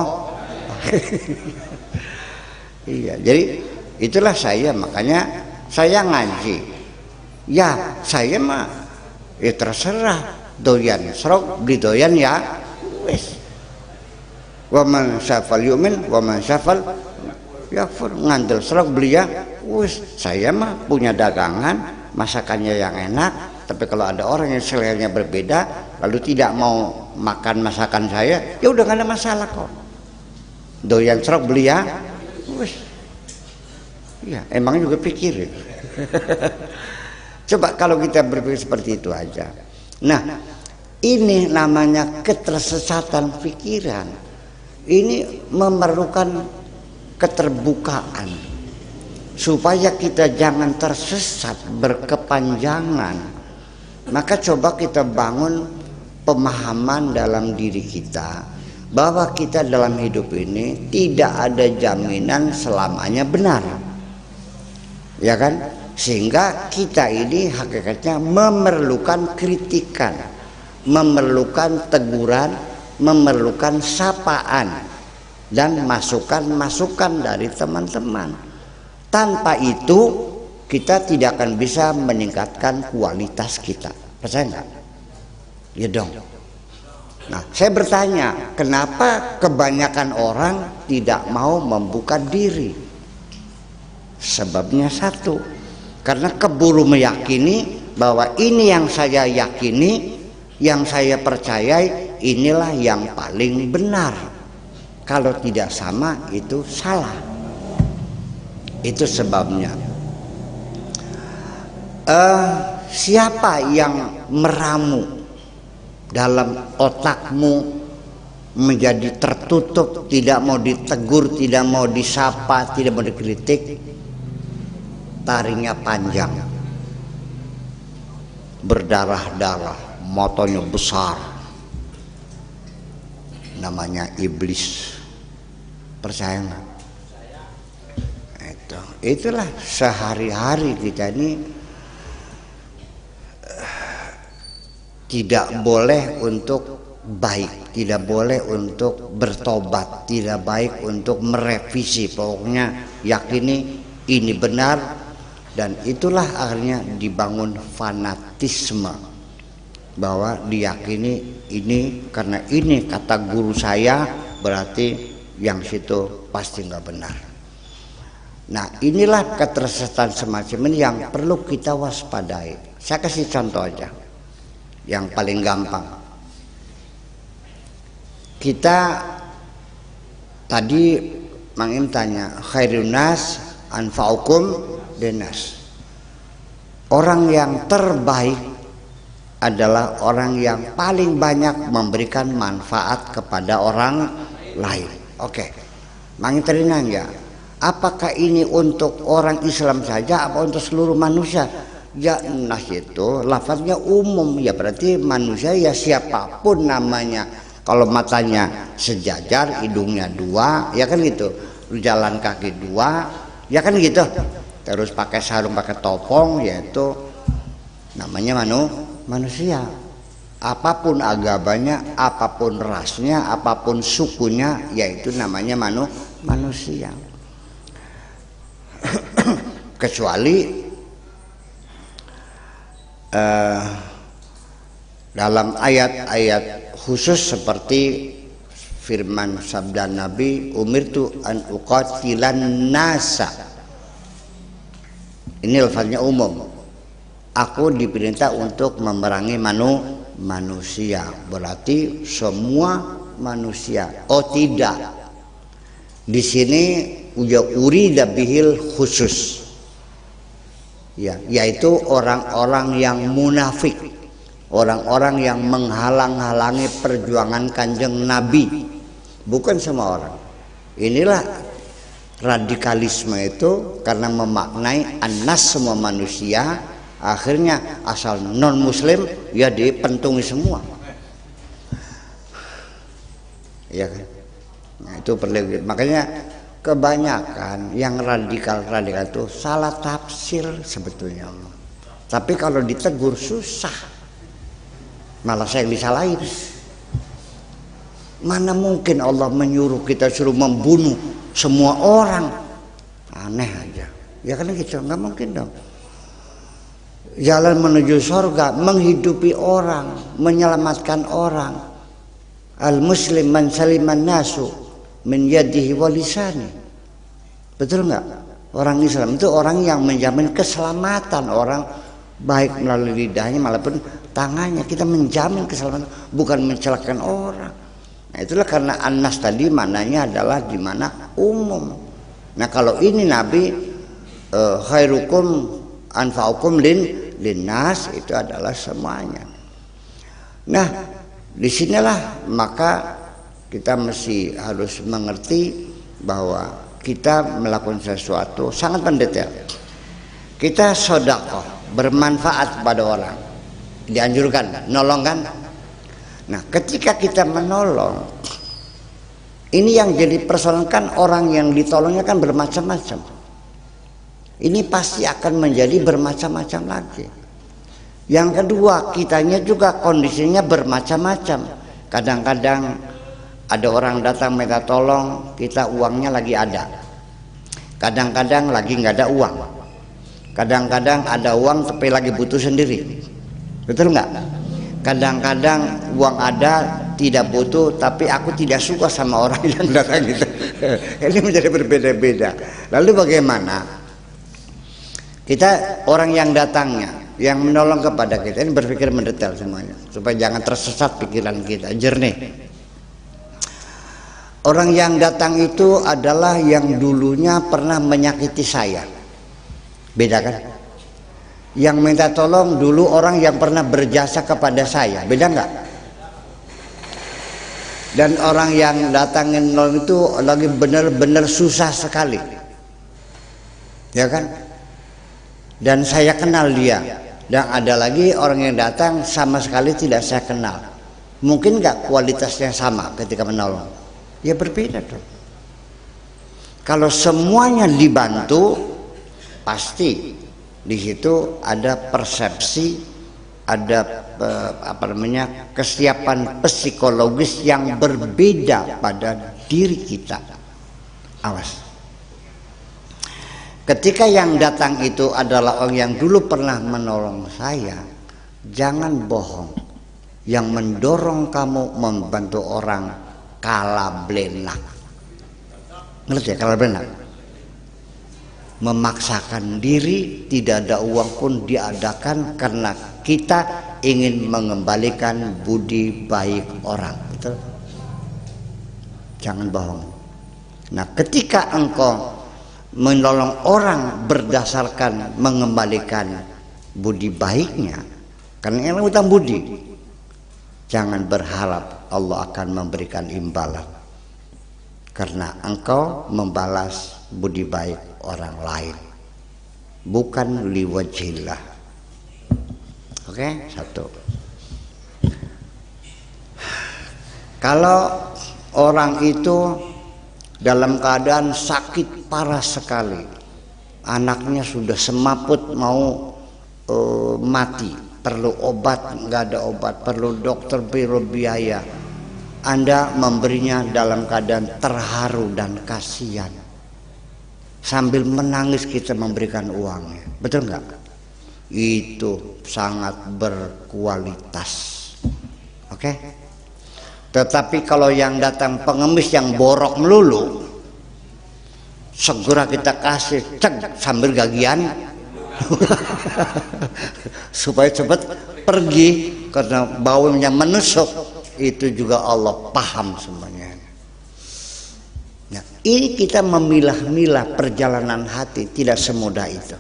Iya. Jadi itulah saya, makanya saya ngaji. Ya saya mah ya terserah. Doyan serok beli doyan ya. Wes. Wa man syafal yu'min wa man syafal yakfur. Ngandel serok beli ya. Wis, saya mah punya dagangan, masakannya yang enak, tapi kalau ada orang yang seleranya berbeda lalu tidak mau makan masakan saya, ya udah gak ada masalah kok. Doyan serok beli ya. Wis. Ya, emang juga pikirin. Coba kalau kita berpikir seperti itu aja. Nah, ini namanya ketersesatan pikiran. Ini memerlukan keterbukaan supaya kita jangan tersesat berkepanjangan. Maka coba kita bangun pemahaman dalam diri kita bahwa kita dalam hidup ini tidak ada jaminan selamanya benar, ya kan? Sehingga kita ini hakikatnya memerlukan kritikan, memerlukan teguran, memerlukan sapaan dan masukan-masukan dari teman-teman. Tanpa itu kita tidak akan bisa meningkatkan kualitas kita. Percaya nggak? Ya dong. Nah, saya bertanya, kenapa kebanyakan orang tidak mau membuka diri? Sebabnya satu, karena keburu meyakini bahwa ini yang saya yakini, yang saya percayai, inilah yang paling benar. Kalau tidak sama itu salah. Itu sebabnya. Siapa yang meramu dalam otakmu menjadi tertutup, tidak mau ditegur, tidak mau disapa, tidak mau dikritik, taringnya panjang, berdarah-darah, motonya besar, namanya iblis. Percaya nggak? Itulah sehari-hari kita ini tidak boleh untuk baik, tidak boleh untuk bertobat, tidak baik untuk merevisi. Pokoknya yakini ini benar, dan itulah akhirnya dibangun fanatisme bahwa diyakini ini karena ini kata guru saya, berarti yang situ pasti nggak benar. Nah, inilah ketersesatan semacam ini yang perlu kita waspadai. Saya kasih contoh aja yang paling gampang. Kita tadi Mang Im tanya, khairun nas anfa'ukum linnas. Orang yang terbaik adalah orang yang paling banyak memberikan manfaat kepada orang lain. Oke. Mang Im tadi nanya, apakah ini untuk orang Islam saja apa untuk seluruh manusia? Ya nas itu lafaznya umum, ya berarti manusia ya siapapun namanya. Kalau matanya sejajar, hidungnya dua, ya kan gitu. Jalan kaki dua, ya kan gitu. Terus pakai sarung, pakai topong, yaitu namanya manusia. Apapun agamanya, apapun rasnya, apapun sukunya, yaitu namanya manusia. Kecuali dalam ayat-ayat khusus seperti firman sabda Nabi, umirtu an uqatilan nasa. Ini lafaznya umum. Aku diperintah untuk memerangi manusia. Berarti semua manusia. Oh tidak. Di sini urida bihil khusus. Ya, yaitu orang-orang yang munafik, orang-orang yang menghalang-halangi perjuangan Kanjeng Nabi, bukan semua orang. Inilah radikalisme itu, karena memaknai anas semua manusia, akhirnya asal non muslim ya dipentungi semua, ya kan? Nah, itu perlu. Makanya kebanyakan yang radikal itu salah tafsir sebetulnya. Tapi kalau ditegur susah, malah saya yang disalahin. Mana mungkin Allah menyuruh kita suruh membunuh semua orang? Aneh aja. Ya kan gitu, nggak mungkin dong. Jalan menuju surga menghidupi orang, menyelamatkan orang. Al muslim man saliman nasu min yadihi wa lisani. Betul nggak? Orang Islam itu orang yang menjamin keselamatan orang, baik melalui lidahnya maupun tangannya. Kita menjamin keselamatan, bukan mencelakakan orang. Nah, itulah karena anas tadi mananya adalah di mana umum. Nah, kalau ini Nabi khairukum anfa'ukum linnas, itu adalah semuanya. Nah, disinilah maka kita mesti harus mengerti bahwa kita melakukan sesuatu sangat mendetail. Kita sedekah, bermanfaat pada orang, dianjurkan, nolong kan. Nah, ketika kita menolong, ini yang jadi persoalan kan, orang yang ditolongnya kan bermacam-macam. Ini pasti akan menjadi bermacam-macam lagi. Yang kedua, kitanya juga kondisinya bermacam-macam. Kadang-kadang ada orang datang minta tolong, kita uangnya lagi ada. Kadang-kadang lagi nggak ada uang. Kadang-kadang ada uang tapi lagi butuh sendiri. Betul nggak? Kadang-kadang uang ada, tidak butuh, tapi aku tidak suka sama orang yang datang gitu. Ini menjadi berbeda-beda. Lalu bagaimana? Kita orang yang datangnya, yang menolong kepada kita ini berpikir mendetail semuanya, supaya jangan tersesat pikiran kita, jernih. Orang yang datang itu adalah yang dulunya pernah menyakiti saya. Beda kan? Yang minta tolong dulu orang yang pernah berjasa kepada saya. Beda enggak? Dan orang yang datangin nolong itu lagi benar-benar susah sekali. Ya kan? Dan saya kenal dia. Dan ada lagi orang yang datang sama sekali tidak saya kenal. Mungkin enggak kualitasnya sama ketika menolong? Ya berbeda dong. Kalau semuanya dibantu, pasti di situ ada persepsi, ada kesiapan psikologis yang berbeda pada diri kita. Awas. Ketika yang datang itu adalah orang yang dulu pernah menolong saya, jangan bohong. Yang mendorong kamu membantu orang kalablenak. Ngerti ya kalablenak? Memaksakan diri, tidak ada uang pun diadakan karena kita ingin mengembalikan budi baik orang. Betul? Jangan bohong. Nah, ketika engkau menolong orang berdasarkan mengembalikan budi baiknya, karena ini utang budi, jangan berharap Allah akan memberikan imbalan, karena engkau membalas budi baik orang lain, bukan liwajillah, Oke, satu. Kalau orang itu dalam keadaan sakit parah sekali, anaknya sudah semaput mau mati, perlu obat, nggak ada obat, perlu dokter, perlu biaya, Anda memberinya dalam keadaan terharu dan kasihan, sambil menangis kita memberikan uangnya, betul nggak? Itu sangat berkualitas. Oke? Tetapi kalau yang datang pengemis yang borok melulu, segera kita kasih cek sambil gagian supaya cepat pergi karena baunya menusuk. Itu juga Allah paham semuanya. Nah, ini kita memilah-milah perjalanan hati, tidak semudah itu.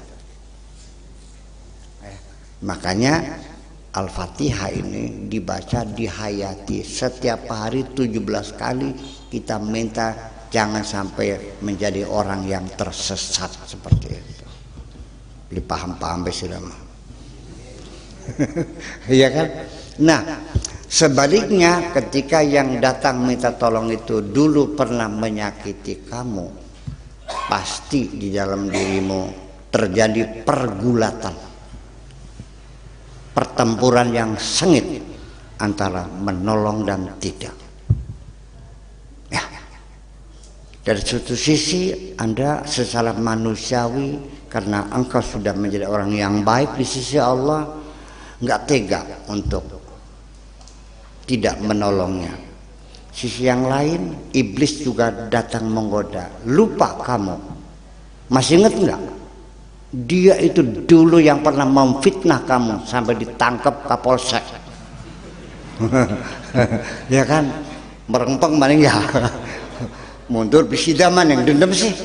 Makanya Al-Fatihah ini dibaca, dihayati setiap hari 17 kali. Kita minta jangan sampai menjadi orang yang tersesat seperti itu. Dipaham-paham bersama. Iya kan? Nah, sebaliknya ketika yang datang minta tolong itu dulu pernah menyakiti kamu, pasti di dalam dirimu terjadi pergulatan, pertempuran yang sengit antara menolong dan tidak. Ya. Dari satu sisi Anda secara manusiawi, karena engkau sudah menjadi orang yang baik di sisi Allah, nggak tega untuk tidak menolongnya. Sisi yang lain, iblis juga datang menggoda. Lupa kamu, masih ingat nggak? Dia itu dulu yang pernah memfitnah kamu sampai ditangkap Kapolsek. Ya kan? Merempeng paling ya. Mundur bisidaman yang dendam sih.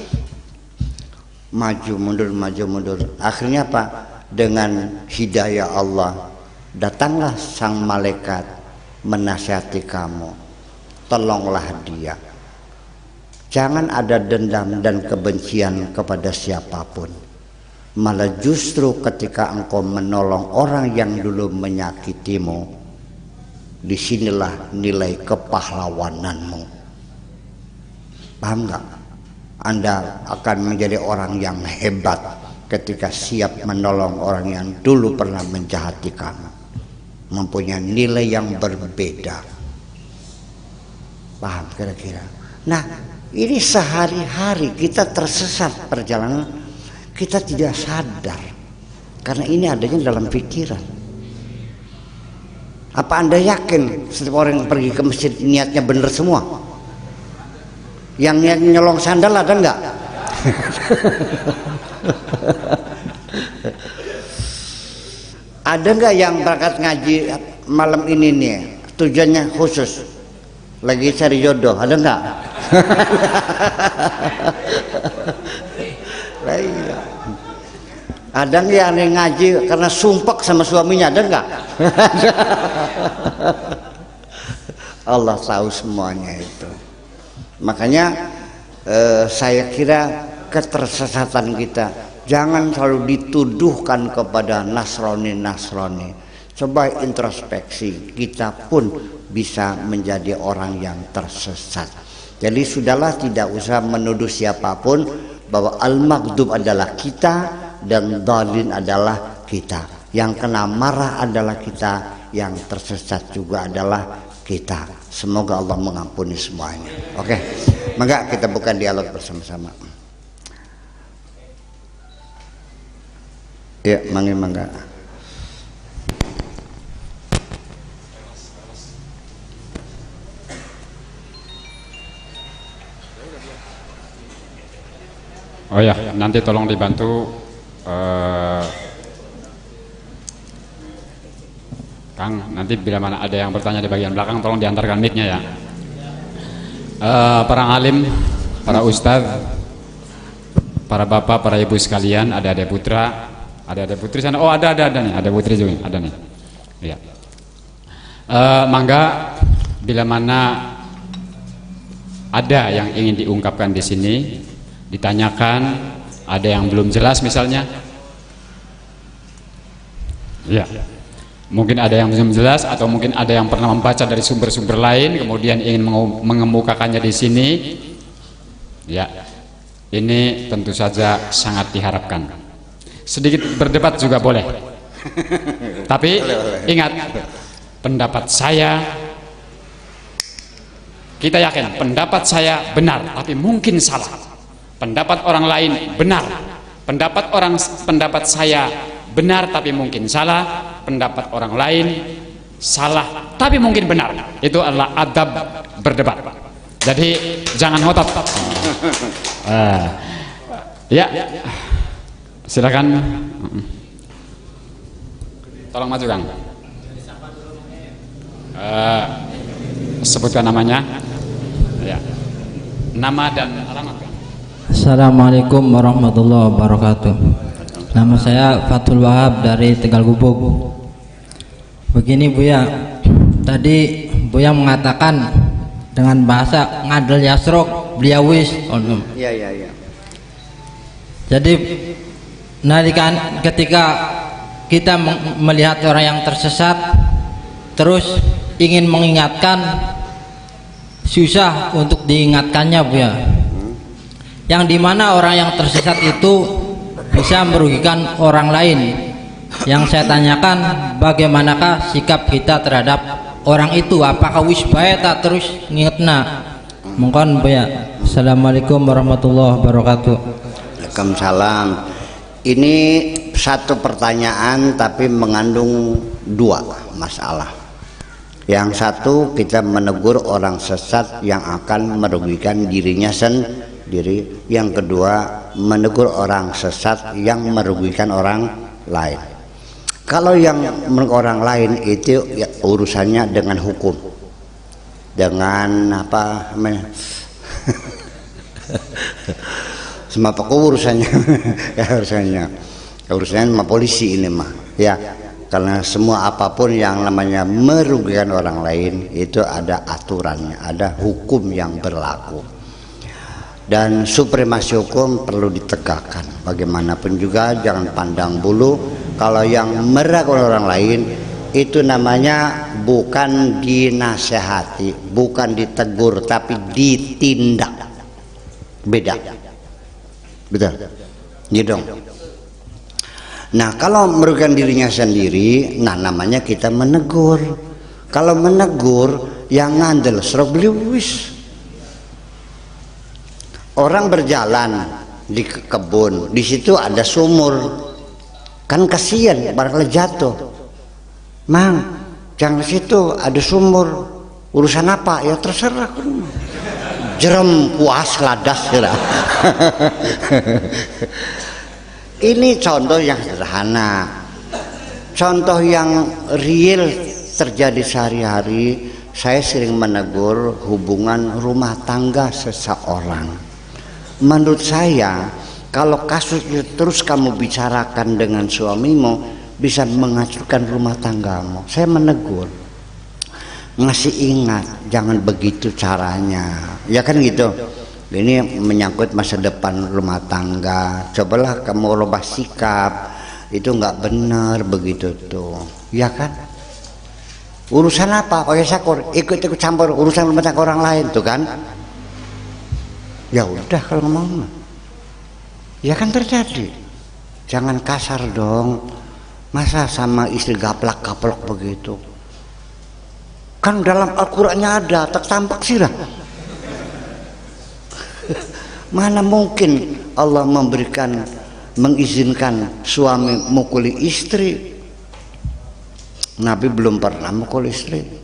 Maju mundur, maju mundur. Akhirnya apa? Dengan hidayah Allah, datanglah sang malaikat menasihati kamu. Tolonglah dia. Jangan ada dendam dan kebencian kepada siapapun. Malah justru ketika engkau menolong orang yang dulu menyakitimu, disinilah nilai kepahlawananmu. Paham nggak? Anda akan menjadi orang yang hebat ketika siap menolong orang yang dulu pernah menjahati kamu, mempunyai nilai yang berbeda. Paham kira-kira? Nah, ini sehari-hari kita tersesat perjalanan, kita tidak sadar karena ini adanya dalam pikiran. Apa Anda yakin setiap orang yang pergi ke masjid niatnya benar semua? Yang niat nyolong sandal ada enggak? Ada enggak yang berangkat ngaji malam ini nih tujuannya khusus lagi cari jodoh? Ada enggak? Ada nggak yang ngaji karena sumpek sama suaminya? Ada nggak? Allah tahu semuanya itu. Makanya saya kira ketersesatan kita jangan selalu dituduhkan kepada Nasrani. Coba introspeksi, kita pun bisa menjadi orang yang tersesat. Jadi sudahlah, tidak usah menuduh siapapun bahwa al-maghdub adalah kita dan dhalin adalah kita. Yang kena marah adalah kita, yang tersesat juga adalah kita. Semoga Allah mengampuni semuanya. Oke, maka kita buka dialog bersama-sama. Ya, mangga. Oh ya, nanti tolong dibantu Kang, nanti bila mana ada yang bertanya di bagian belakang tolong diantarkan mic-nya ya. Para alim, para ustadz, para bapak, para ibu sekalian, ada putra, ada putri sana. Oh ada nih, ada putri juga, ada nih. Ya. Mangga bila mana ada yang ingin diungkapkan di sini, ditanyakan, ada yang belum jelas misalnya, ya Mungkin ada yang belum jelas atau mungkin ada yang pernah membaca dari sumber-sumber lain kemudian ingin mengemukakannya di sini. Ya, ini tentu saja sangat diharapkan. Sedikit berdebat juga boleh. Tapi ingat, pendapat saya, kita yakin pendapat saya benar, tapi mungkin salah. Pendapat orang lain benar, pendapat saya benar, tapi mungkin salah. Pendapat orang lain salah, tapi mungkin benar. Itu adalah adab berdebat. Jadi jangan ngotot. Ya, silakan. Tolong maju Kang. Sebutkan namanya. Ya. Nama dan alamat. Assalamualaikum warahmatullahi wabarakatuh. Nama saya Fathul Wahab dari Tegal Gubuk. Begini Buya, tadi Buya mengatakan dengan bahasa ngadel yasrok beliawis. Iya. Jadi ketika kita melihat orang yang tersesat terus ingin mengingatkan, susah untuk diingatkannya Buya. Yang dimana orang yang tersesat itu bisa merugikan orang lain. Yang saya tanyakan, bagaimanakah sikap kita terhadap orang itu? Apakah wis bae tak terus ngingetna? Mungkin Buya. Assalamualaikum warahmatullahi wabarakatuh. Waalaikumsalam. Ini satu pertanyaan tapi mengandung dua masalah. Yang satu, kita menegur orang sesat yang akan merugikan dirinya sendiri. Yang kedua, menegur orang sesat yang merugikan orang lain. Kalau yang menegur orang lain itu ya, urusannya dengan hukum, dengan apa namanya? Sama urusannya urusannya sama polisi ini mah ya, karena semua apapun yang namanya merugikan orang lain itu ada aturannya, ada hukum yang berlaku, dan supremasi hukum perlu ditegakkan. Bagaimanapun juga jangan pandang bulu. Kalau yang merugikan orang lain itu namanya bukan dinasehati, bukan ditegur, tapi ditindak. Beda. Betul. Gitu dong. Nah, kalau merugikan dirinya sendiri, nah namanya kita menegur. Kalau menegur yang ngandel serok beliwis. Orang berjalan di kebun, di situ ada sumur. Kan kasihan barangkali jatuh. Mang, jangan di situ ada sumur. Urusan apa? Ya terserah. Jerem puas ladas kira. Ini contoh yang sederhana, contoh yang real terjadi sehari-hari. Saya sering menegur hubungan rumah tangga seseorang. Menurut saya, kalau kasus itu terus kamu bicarakan dengan suamimu, bisa menghancurkan rumah tanggamu. Saya menegur, ngasih ingat, jangan begitu caranya, ya kan gitu. Ini menyangkut masa depan rumah tangga. Cobalah kamu rubah sikap, itu nggak benar begitu tuh, ya kan? Urusan apa? Pakai sakur, ikut campur urusan rumah tangga orang lain tuh kan? Ya udah kalau ngomong, ya kan terjadi. Jangan kasar dong. Masa sama istri gaplak-gaplok begitu? Kan dalam Al-Qur'annya ada, tak tampak sih lah. Mana mungkin Allah mengizinkan suami mukuli istri? Nabi belum pernah mukul istri.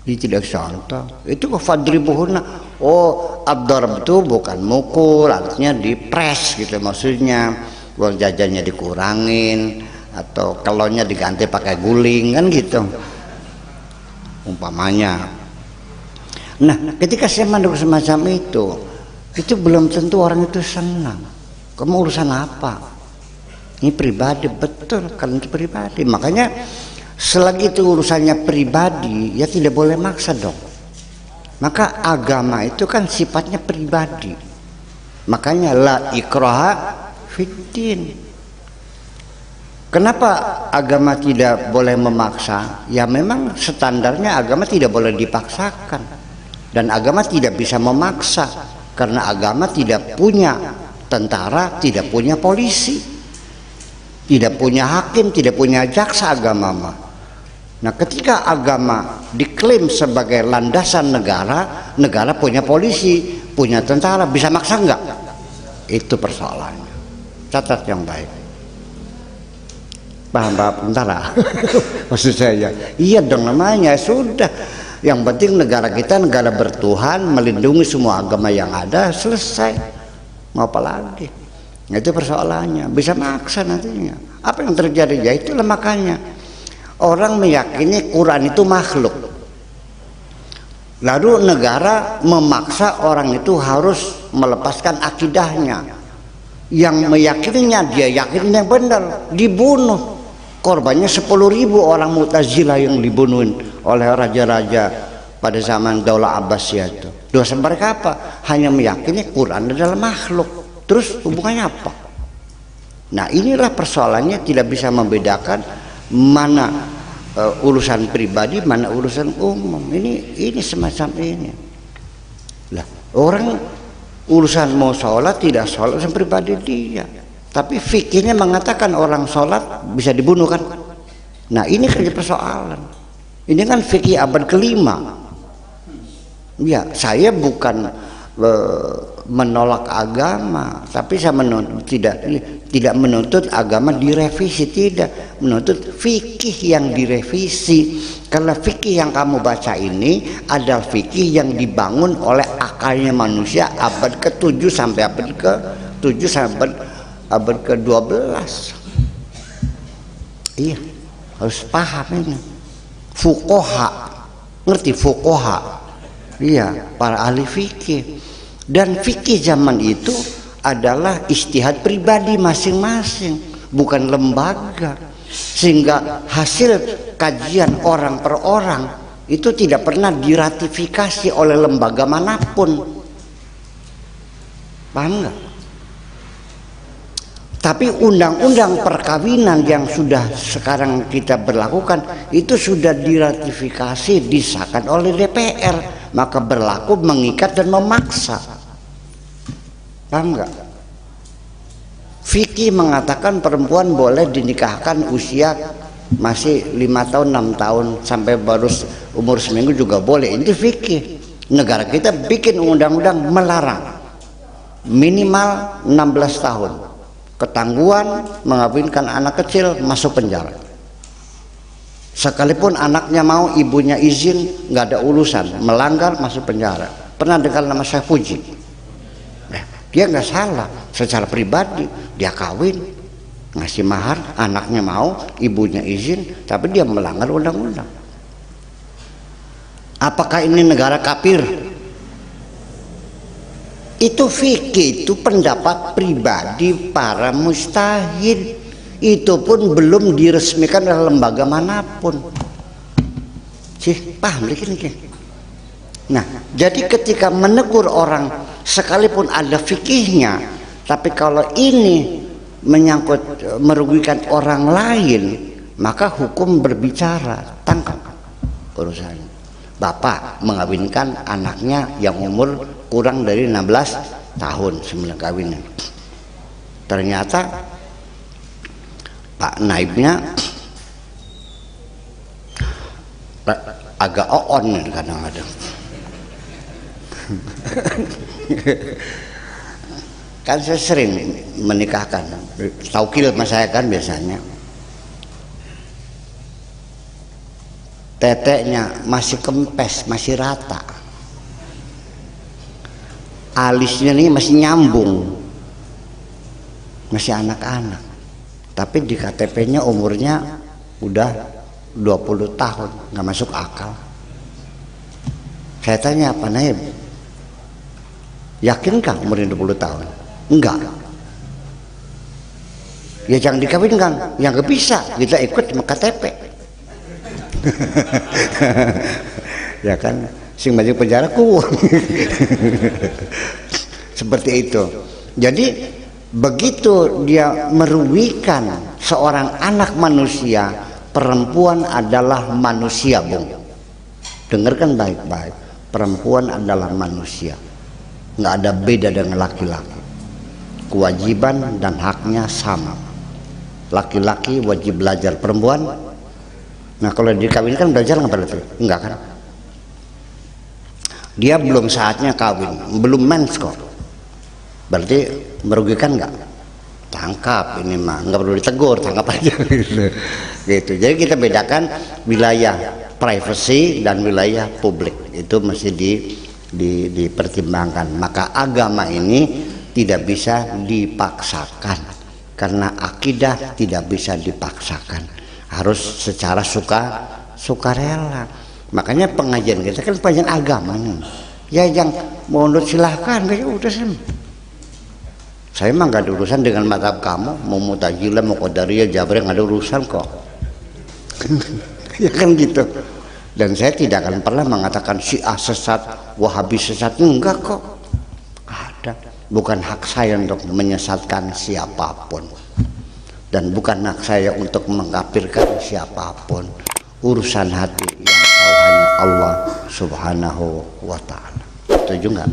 Ini tidak contoh. Itu fadribuhunna. Oh, ad-darb itu bukan mukul, artinya dipres gitu maksudnya. Uang jajannya dikurangin atau kelonnya diganti pakai guling kan gitu. Umpamanya. Nah, ketika saya menegur semacam itu belum tentu orang itu senang. Kamu urusan apa? Ini pribadi, betul, kan itu pribadi. Makanya selagi itu urusannya pribadi, ya tidak boleh maksa dong. Maka agama itu kan sifatnya pribadi. Makanya la ikraha fiddin. Kenapa agama tidak boleh memaksa? Ya memang standarnya agama tidak boleh dipaksakan, dan agama tidak bisa memaksa karena agama tidak punya tentara, tidak punya polisi, tidak punya hakim, tidak punya jaksa agama mah. Nah, ketika agama diklaim sebagai landasan negara, negara punya polisi, punya tentara, bisa maksa enggak? Itu persoalannya. Catat yang baik. Paham Pak Tentara? Maksud saya, iya dong, namanya sudah. Yang penting negara kita negara bertuhan, melindungi semua agama yang ada, selesai. Mau apa lagi? Nah, itu persoalannya. Bisa maksa nantinya. Apa yang terjadi? Ya itulah makanya orang meyakini Quran itu makhluk. Lalu negara memaksa orang itu harus melepaskan akidahnya. Yang meyakininya dia yakin yang benar, dibunuh. Korbannya 10.000 orang Mu'tazilah yang dibunuhin oleh raja-raja pada zaman Daulah Abbasiyah itu. Dosa mereka apa? Hanya meyakini Quran adalah makhluk. Terus hubungannya apa? Nah, inilah persoalannya, tidak bisa membedakan mana urusan pribadi, mana urusan umum. Ini semacam ini. Lah, orang urusan mau sholat tidak sholat urusan pribadi dia. Tapi fikihnya mengatakan orang sholat bisa dibunuh kan? Nah, ini kan persoalan. Ini kan fikih abad ke-5. Ya, saya bukan menolak agama, tapi saya tidak menuntut agama direvisi, tidak menuntut fikih yang direvisi. Karena fikih yang kamu baca ini adalah fikih yang dibangun oleh akalnya manusia abad ke-7 sampai abad ke-7 sampai abad ke-12. Iya, harus paham ini. Fuqaha, ngerti fuqaha? Iya, para ahli fikih. Dan fikih zaman itu adalah ijtihad pribadi masing-masing, bukan lembaga. Sehingga hasil kajian orang per orang itu tidak pernah diratifikasi oleh lembaga manapun. Paham nggak? Tapi undang-undang perkawinan yang sudah sekarang kita berlakukan itu sudah diratifikasi, disahkan oleh DPR, maka berlaku, mengikat dan memaksa. Paham nggak? Fikih mengatakan perempuan boleh dinikahkan usia masih 5 tahun, 6 tahun, sampai baru umur seminggu juga boleh. Itu fikih. Negara kita bikin undang-undang melarang minimal 16 tahun. Ketangguhan mengawinkan anak kecil masuk penjara. Sekalipun anaknya mau, ibunya izin, nggak ada urusan, melanggar masuk penjara. Pernah dengar nama saya Puji? Dia nggak salah secara pribadi, dia kawin, ngasih mahar, anaknya mau, ibunya izin, tapi dia melanggar undang-undang. Apakah ini negara kafir? Itu fikih, itu pendapat pribadi para mujtahid. Itu pun belum diresmikan oleh lembaga manapun. Paham ini? Nah, jadi ketika menegur orang, sekalipun ada fikihnya, tapi kalau ini menyangkut merugikan orang lain, maka hukum berbicara, tangkap urusannya. Bapak mengawinkan anaknya yang umur kurang dari 16 tahun sebelum kawinnya. Ternyata Pak Naibnya agak on kadang-kadang. Kan saya sering menikahkan, taukil sama saya kan biasanya. Teteknya masih kempes, masih rata. Alisnya nih masih nyambung, masih anak-anak. Tapi di KTP-nya umurnya udah 20 tahun, nggak masuk akal. Saya tanya, apa Naib, yakinkah umurnya 20 tahun? Enggak. Ya jangan dikawinkan, yang nggak bisa, kita ikut sama KTP. Ya kan, sing masuk penjara ku. Seperti itu. Jadi begitu dia merugikan seorang anak manusia, perempuan adalah manusia, Bung. Dengarkan baik-baik, perempuan adalah manusia, nggak ada beda dengan laki-laki. Kewajiban dan haknya sama. Laki-laki wajib belajar, perempuan, nah kalau dikawinkan belajar nggak berarti? Enggak kan? Dia belum saatnya kawin, belum mens kok. Berarti merugikan nggak? Tangkap ini mah, nggak perlu ditegur, tangkap aja gitu. Jadi kita bedakan wilayah privacy dan wilayah publik, itu mesti dipertimbangkan. Maka agama ini tidak bisa dipaksakan, karena akidah tidak bisa dipaksakan, harus secara sukarela. Makanya pengajian kita kan pengajian agama nih. Ya yang mau nurut silahkan, ya udah sih. Saya mah nggak ada urusan dengan mazhab kamu, mau Mu'tazilah, mau Qadariyah, Jabariyah, nggak ada urusan kok. Ya kan gitu. Dan saya tidak akan pernah mengatakan Syiah sesat, Wahabi sesat, enggak kok. Ada. Bukan hak saya untuk menyesatkan siapapun, dan bukan hak saya untuk mengkafirkan siapapun. Urusan hati yang tahu hanya Allah Subhanahu wa ta'ala. Setuju nggak?